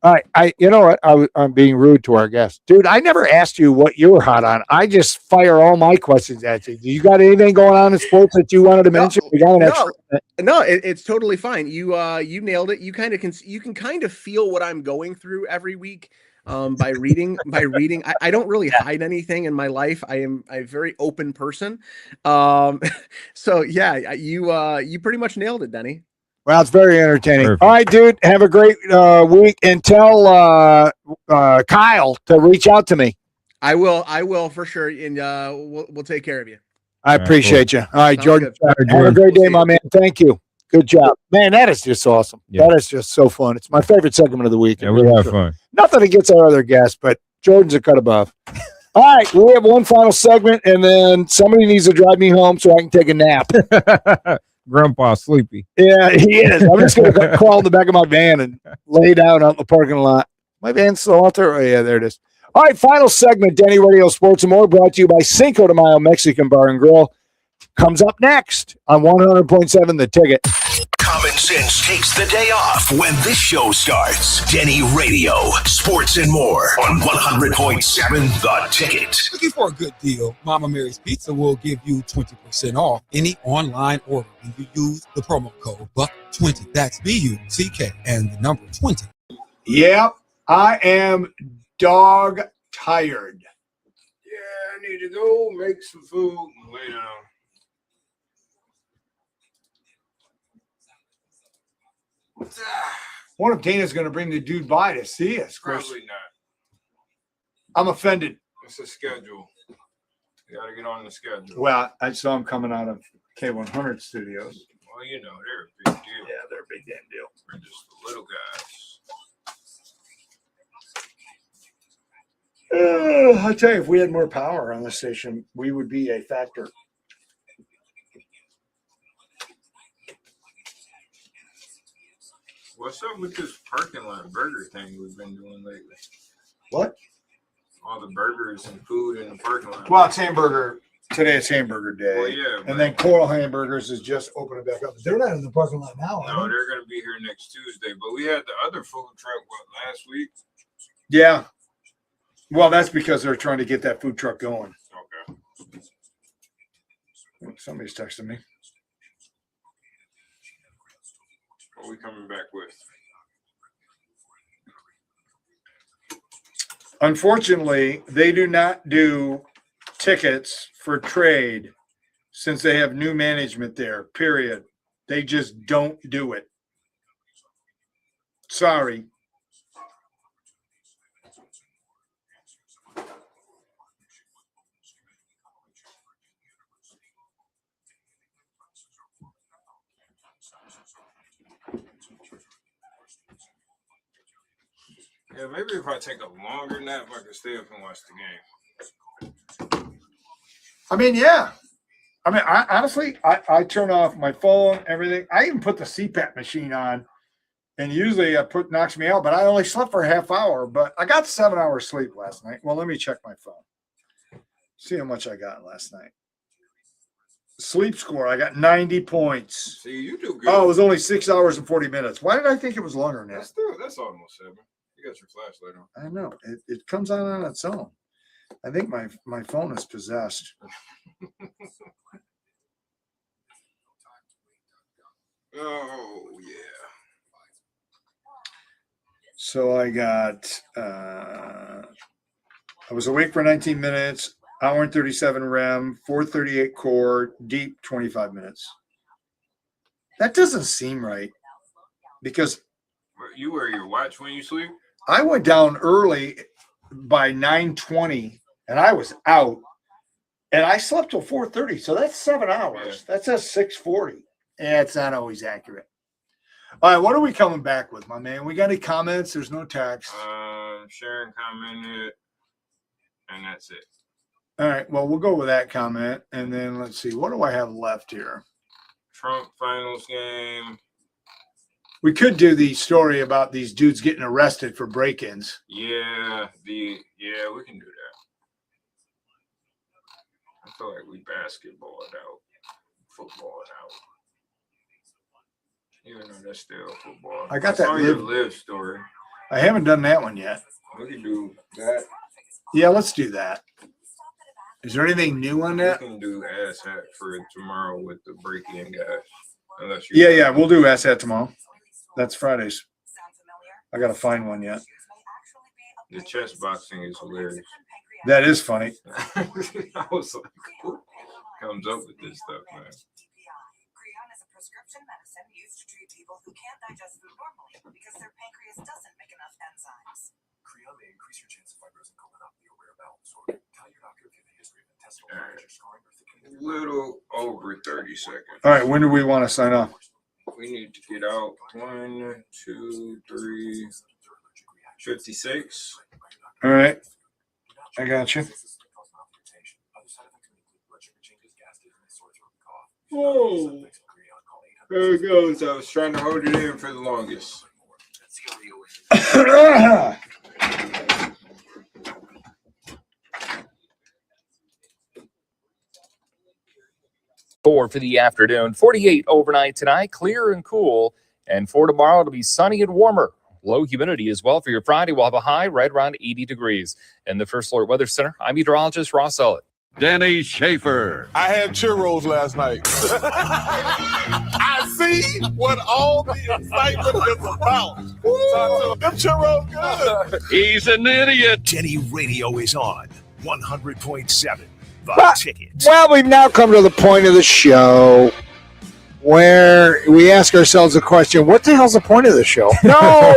All right, you know what? I'm being rude to our guest, dude. I never asked you what you were hot on. I just fire all my questions at you. Do you got anything going on in sports that you wanted to mention? No, it's totally fine. You nailed it. You can kind of feel what I'm going through every week. By reading, I don't really hide anything in my life. I am a very open person. So yeah, you pretty much nailed it, Denny. Well, it's very entertaining. Perfect. All right, dude. Have a great week, and tell Kyle to reach out to me. I will for sure, and we'll take care of you. I appreciate you. All right, Sounds Jordan. good. Have a great day, my man. Thank you. Good job. Man, that is just awesome. Yeah. That is just so fun. It's my favorite segment of the week. Yeah, we have fun. Nothing against our other guests, but Jordan's a cut above. All right, we have one final segment, and then somebody needs to drive me home so I can take a nap. Grandpa sleepy. Yeah, he is. I'm just going to crawl in the back of my van and lay down out in the parking lot. My van's still out there? Oh, yeah, there it is. All right, final segment, DennyRadio Sports and More, brought to you by Cinco de Mayo Mexican Bar and Grill. Comes up next on 100.7 The Ticket. Common sense takes the day off when this show starts. Denny Radio, Sports and More on 100.7 The Ticket. Looking for a good deal? Mama Mary's Pizza will give you 20% off any online order when you use the promo code BUCK20. That's BUCK and the number 20. Yep, I am dog tired. Yeah, I need to go make some food and lay down. What if Dana's going to bring the dude by to see us, Chris? Probably not. I'm offended. It's a schedule. You got to get on the schedule. Well, I saw him coming out of K100 Studios. Well, you know, they're a big deal. Yeah, they're a big damn deal. We're just the little guys. I'll tell you, if we had more power on the station, we would be a factor. What's up with this parking lot burger thing we've been doing lately? What? All the burgers and food in the parking lot. Well, it's hamburger. Today it's hamburger day. Well, yeah. And then Coral Hamburgers is just opening back up. They're not in the parking lot now. No, they're going to be here next Tuesday. But we had the other food truck, last week? Yeah. Well, that's because they're trying to get that food truck going. Okay. Somebody's texting me. What are we coming back with? Unfortunately, they do not do tickets for trade since they have new management there, period. They just don't do it. Sorry. Yeah, maybe if I take a longer nap, I can stay up and watch the game. I mean, yeah. I mean, I turn off my phone, everything. I even put the CPAP machine on, and usually knocks me out, but I only slept for a half hour, but I got 7 hours sleep last night. Well, let me check my phone. See how much I got last night. Sleep score, I got 90 points. See, you do good. Oh, it was only 6 hours and 40 minutes. Why did I think it was longer than that? That's almost 7. You got your flashlight on. I know. It comes on its own. I think my phone is possessed. Oh, yeah. So I got, I was awake for 19 minutes, hour and 37 REM, 438 core, deep 25 minutes. That doesn't seem right because You wear your watch when you sleep? I went down early by 9:20 and I was out and I slept till 4:30. So that's 7 hours. That's at 6:40. Yeah, it's not always accurate. All right, what are we coming back with, my man? We got any comments? There's no text. Sharon commented, and that's it. All right, well, we'll go with that comment. And then let's see, what do I have left here? Trump finals game. We could do the story about these dudes getting arrested for break-ins. Yeah, we can do that. I feel like we basketball it out, football it out. Even though that's still football. I got that live story. I haven't done that one yet. We can do that. Yeah, let's do that. Is there anything new on that? We can do ass hat for tomorrow with the break-in guys. Unless Yeah, we'll do ass hat tomorrow. That's Fridays. I gotta find one yet. The chess boxing is hilarious. That is funny. I was like, who comes up with this stuff, man? Creon is a prescription medicine used to treat people who can't digest food normally because their pancreas doesn't make enough enzymes. Creon may increase your chance of fibrosis and colonopathy or rare bowel disorder. Tell your doctor if you have a history of intestinal damage or scarring or thickening. Little over 30 seconds. All right, when do we want to sign off? We need to get out 1, 2, 3, 56. All right. I got you. Whoa. There it goes. I was trying to hold it in for the longest. 4 for the afternoon. 48 overnight tonight, clear and cool. And for tomorrow, it'll be sunny and warmer. Low humidity as well for your Friday. We'll have a high right around 80 degrees. In the First Alert Weather Center, I'm meteorologist Ross Ellett. Danny Schaefer. I had churros last night. I see what all the excitement is about. Ooh, them churros good. He's an idiot. Denny Radio is on 100.7 The Ticket. Well, we've now come to the point of the show where we ask ourselves the question, what the hell's the point of the show? No,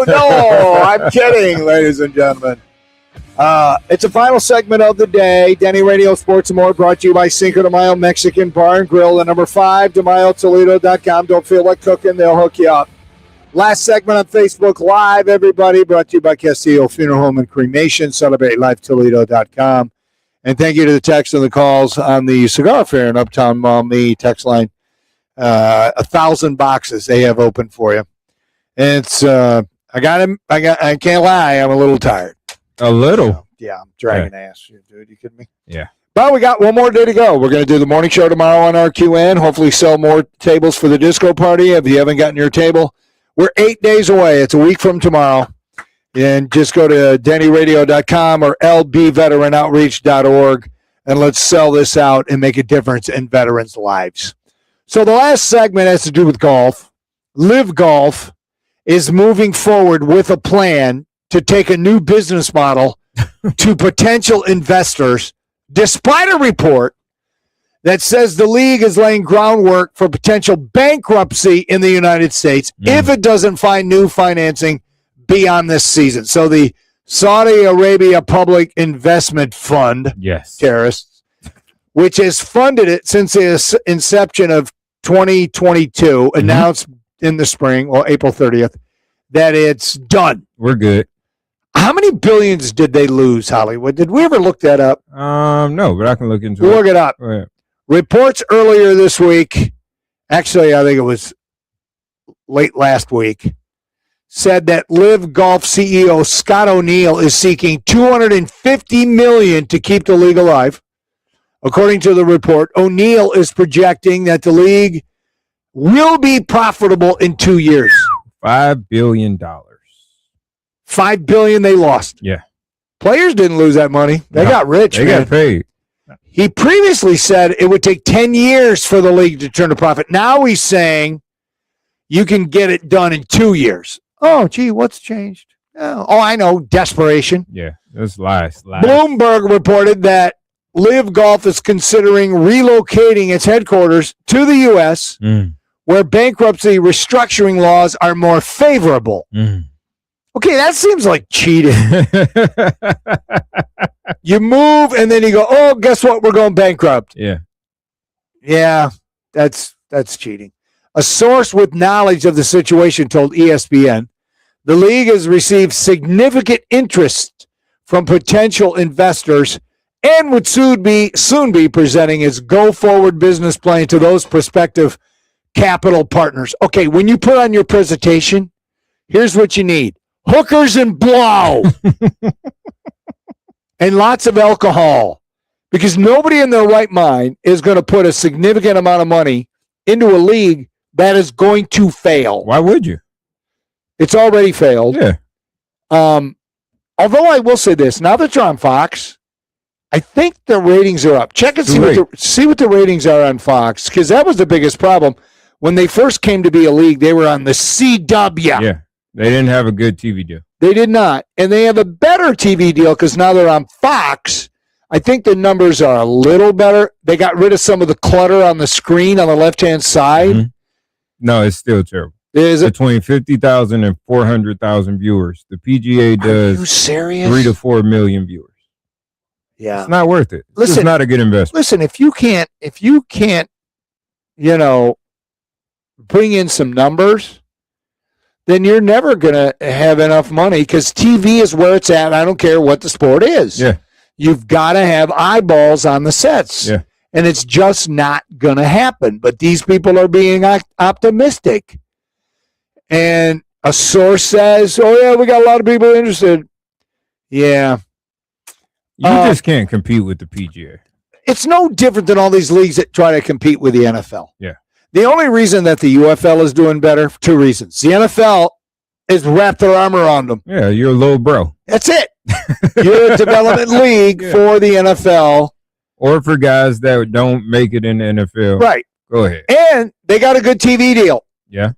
I'm kidding, ladies and gentlemen. It's a final segment of the day. Denny Radio Sports and More brought to you by Cinco de Mayo Mexican Bar and Grill. And number 5, DeMayoToledo.com. Don't feel like cooking, they'll hook you up. Last segment on Facebook Live, everybody, brought to you by Castillo Funeral Home and Cremation. Celebrate LifeToledo.com. And thank you to the texts and the calls on the Cigar Fair in Uptown Maumee text line. 1,000 boxes they have open for you. And it's I can't lie, I'm a little tired. A little? Yeah, I'm dragging ass. Dude, you kidding me? Yeah. But we got one more day to go. We're going to do the morning show tomorrow on RQN. Hopefully sell more tables for the disco party. If you haven't gotten your table, we're 8 days away. It's a week from tomorrow. And just go to DennyRadio.com or lbveteranoutreach.org and let's sell this out and make a difference in veterans' lives. So the last segment has to do with golf. Live Golf is moving forward with a plan to take a new business model to potential investors, despite a report that says the league is laying groundwork for potential bankruptcy in the United States if it doesn't find new financing beyond this season. So the Saudi Arabia Public Investment Fund, terrorists, which has funded it since the inception of 2022, announced in the spring, or April 30th, that it's done. We're good. How many billions did they lose, Hollywood? Did we ever look that up? No, but I can look into Look it up. Oh, yeah. Reports earlier this week, actually, I think it was late last week, said that Live Golf CEO Scott O'Neill is seeking $250 million to keep the league alive. According to the report, O'Neill is projecting that the league will be profitable in 2 years. $5 billion. $5 billion they lost. Yeah. Players didn't lose that money. They got rich, They man. got paid. He previously said it would take 10 years for the league to turn a profit. Now he's saying you can get it done in 2 years. Oh, gee, what's changed? Oh, I know. Desperation. Yeah, that's lies. Bloomberg reported that Live Golf is considering relocating its headquarters to the U.S., where bankruptcy restructuring laws are more favorable. Okay, that seems like cheating. You move, and then you go, oh, guess what? We're going bankrupt. Yeah. Yeah, that's cheating. A source with knowledge of the situation told ESPN, the league has received significant interest from potential investors and would soon be presenting its go-forward business plan to those prospective capital partners. Okay, when you put on your presentation, here's what you need. Hookers and blow. And lots of alcohol. Because nobody in their right mind is going to put a significant amount of money into a league that is going to fail. Why would you? It's already failed. Yeah. Although I will say this, now that you're on Fox, I think the ratings are up. Check and see what the ratings are on Fox, because that was the biggest problem. When they first came to be a league, they were on the CW. Yeah. They didn't have a good TV deal. They did not. And they have a better TV deal because now they're on Fox. I think the numbers are a little better. They got rid of some of the clutter on the screen on the left-hand side. No, it's still terrible. Is it? Between 50,000 and 400,000 viewers. The PGA does Are you serious? 3 to 4 million viewers. Yeah. It's not worth it. Listen, It's not a good investment. Listen, if you can't, bring in some numbers, then you're never going to have enough money because TV is where it's at. I don't care what the sport is. Yeah. You've got to have eyeballs on the sets. Yeah. And it's just not going to happen. But these people are being optimistic. And a source says, oh, yeah, we got a lot of people interested. Yeah. You just can't compete with the PGA. It's no different than all these leagues that try to compete with the NFL. Yeah. The only reason that the UFL is doing better, 2 reasons. The NFL is wrapped their arm around them. Yeah, you're a little bro. That's it. You're a development league for the NFL. Or for guys that don't make it in the NFL. Right. Go ahead. And they got a good TV deal. Yeah.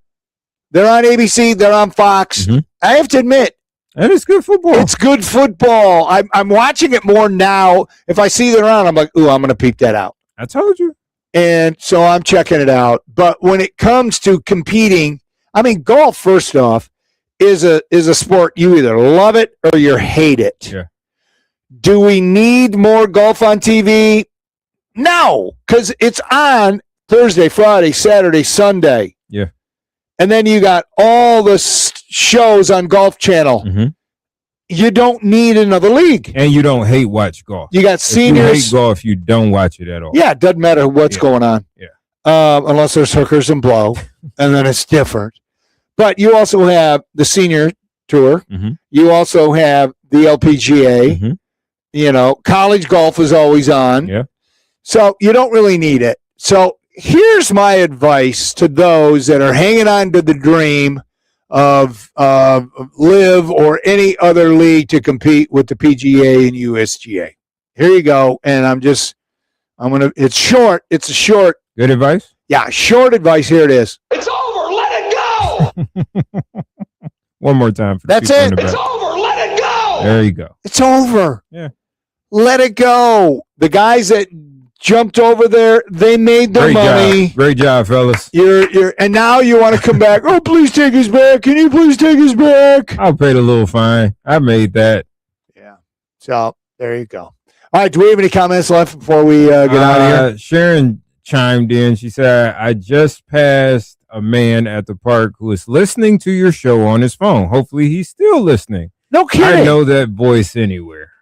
They're on ABC. They're on Fox. I have to admit. And it's good football. It's good football. I'm watching it more now. If I see they're on, I'm like, ooh, I'm going to peep that out. I told you. And so I'm checking it out. But when it comes to competing, I mean, golf, first off, is a sport you either love it or you hate it. Yeah. Do we need more golf on TV? No, because it's on Thursday, Friday, Saturday, Sunday. Yeah. And then you got all the shows on Golf Channel. You don't need another league. And you don't hate watch golf. You got seniors. If you hate golf, you don't watch it at all. Yeah, it doesn't matter what's going on. Yeah. Unless there's hookers and blow, and then it's different. But you also have the senior tour. You also have the LPGA. College golf is always on. Yeah. So you don't really need it. So here's my advice to those that are hanging on to the dream of Live or any other league to compete with the PGA and USGA. Here you go. And it's short. It's a short. Good advice? Yeah, short advice. Here it is. It's over. Let it go. One more time. For That's it. It's over. Let it go. There you go. It's over. Yeah. Let it go. The guys that jumped over there, they made their money. Great job, fellas. And now you want to come back. Oh, please take us back. Can you please take us back? I'll pay the little fine. I made that. Yeah. So there you go. All right. Do we have any comments left before we get out of here? Sharon chimed in. She said, I just passed a man at the park who is listening to your show on his phone. Hopefully he's still listening. No kidding. I know that voice anywhere.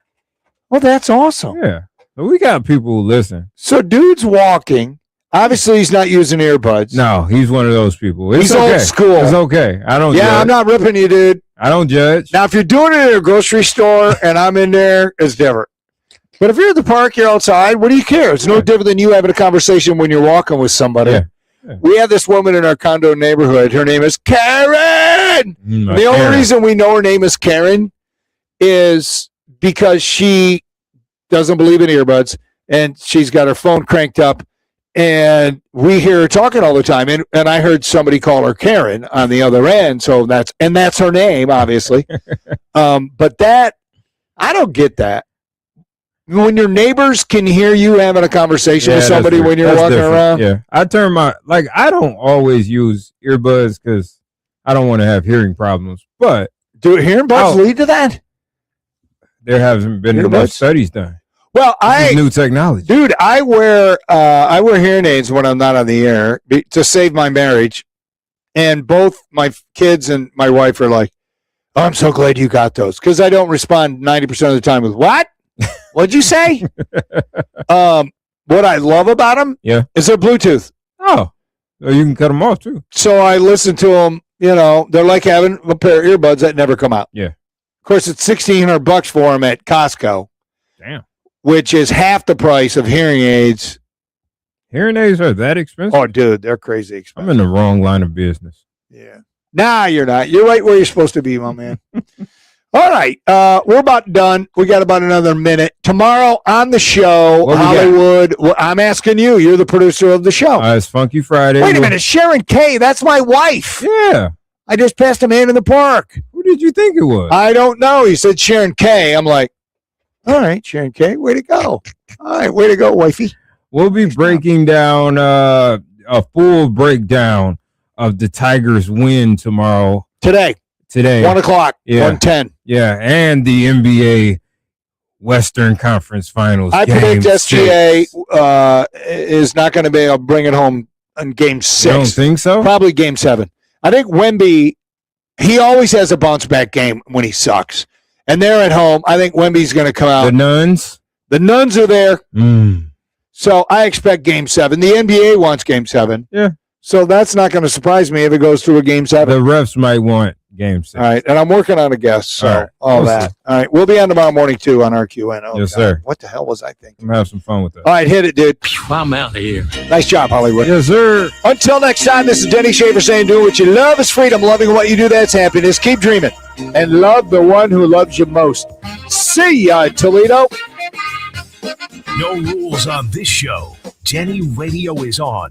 Well, that's awesome. Yeah. So we got people who listen. So dude's walking. Obviously, he's not using earbuds. No, he's one of those people. He's okay. old school. It's okay. I don't judge. I'm not ripping you, dude. I don't judge. Now, if you're doing it at a grocery store and I'm in there, it's different. But if you're at the park, you're outside, what do you care? It's no different than you having a conversation when you're walking with somebody. Yeah. We have this woman in our condo neighborhood. Her name is Karen. The only reason we know her name is Karen is because she doesn't believe in earbuds, and she's got her phone cranked up, and we hear her talking all the time. And I heard somebody call her Karen on the other end, so that's her name, obviously. But that, I don't get that. When your neighbors can hear you having a conversation with somebody when you're walking around. Yeah, I don't always use earbuds because I don't want to have hearing problems. But do hearing buds lead to that? There hasn't been enough studies done. Well, new technology, dude. I wear hearing aids when I'm not on the air to save my marriage, and both my kids and my wife are like, "Oh, I'm so glad you got those," because I don't respond 90% of the time with "What? What'd you say?" What I love about them, is their Bluetooth. Oh, you can cut them off too. So I listen to them. They're like having a pair of earbuds that never come out. Yeah. Of course, it's $1,600 for them at Costco. Damn. Which is half the price of hearing aids. Hearing aids are that expensive? Oh, dude, they're crazy expensive. I'm in the wrong line of business. Yeah. Nah, you're not. You're right where you're supposed to be, my man. All right. We're about done. We got about another minute. Tomorrow on the show, Hollywood. I'm asking you. You're the producer of the show. It's Funky Friday. Wait a minute. Sharon Kay. That's my wife. Yeah. I just passed a man in the park. Who did you think it was? I don't know. He said Sharon Kay. I'm like, all right, Sharon Kay. Way to go. All right. Way to go, wifey. We'll be breaking down a full breakdown of the Tigers' win tomorrow. Today. 1 o'clock. Yeah. 1:10. Yeah. And the NBA Western Conference Finals. I predict SGA is not going to be able to bring it home in Game 6. You don't think so? Probably Game 7. I think Wemby, he always has a bounce-back game when he sucks. And they're at home. I think Wemby's going to come out. The Nuns? The Nuns are there. So I expect Game 7. The NBA wants Game 7. Yeah. So that's not going to surprise me if it goes through a Game 7. The refs might want Game 6. All right. And I'm working on a guest. So all right. that. All right. We'll be on tomorrow morning, too, on RQN. Oh, yes, God. sir. What the hell was I thinking? I'm going to have some fun with that. All right. Hit it, dude. I'm out of here. Nice job, Hollywood. Yes, sir. Until next time, this is Denny Schaefer saying, do what you love is freedom. Loving what you do, that's happiness. Keep dreaming. And love the one who loves you most. See ya, Toledo. No rules on this show. Denny Radio is on.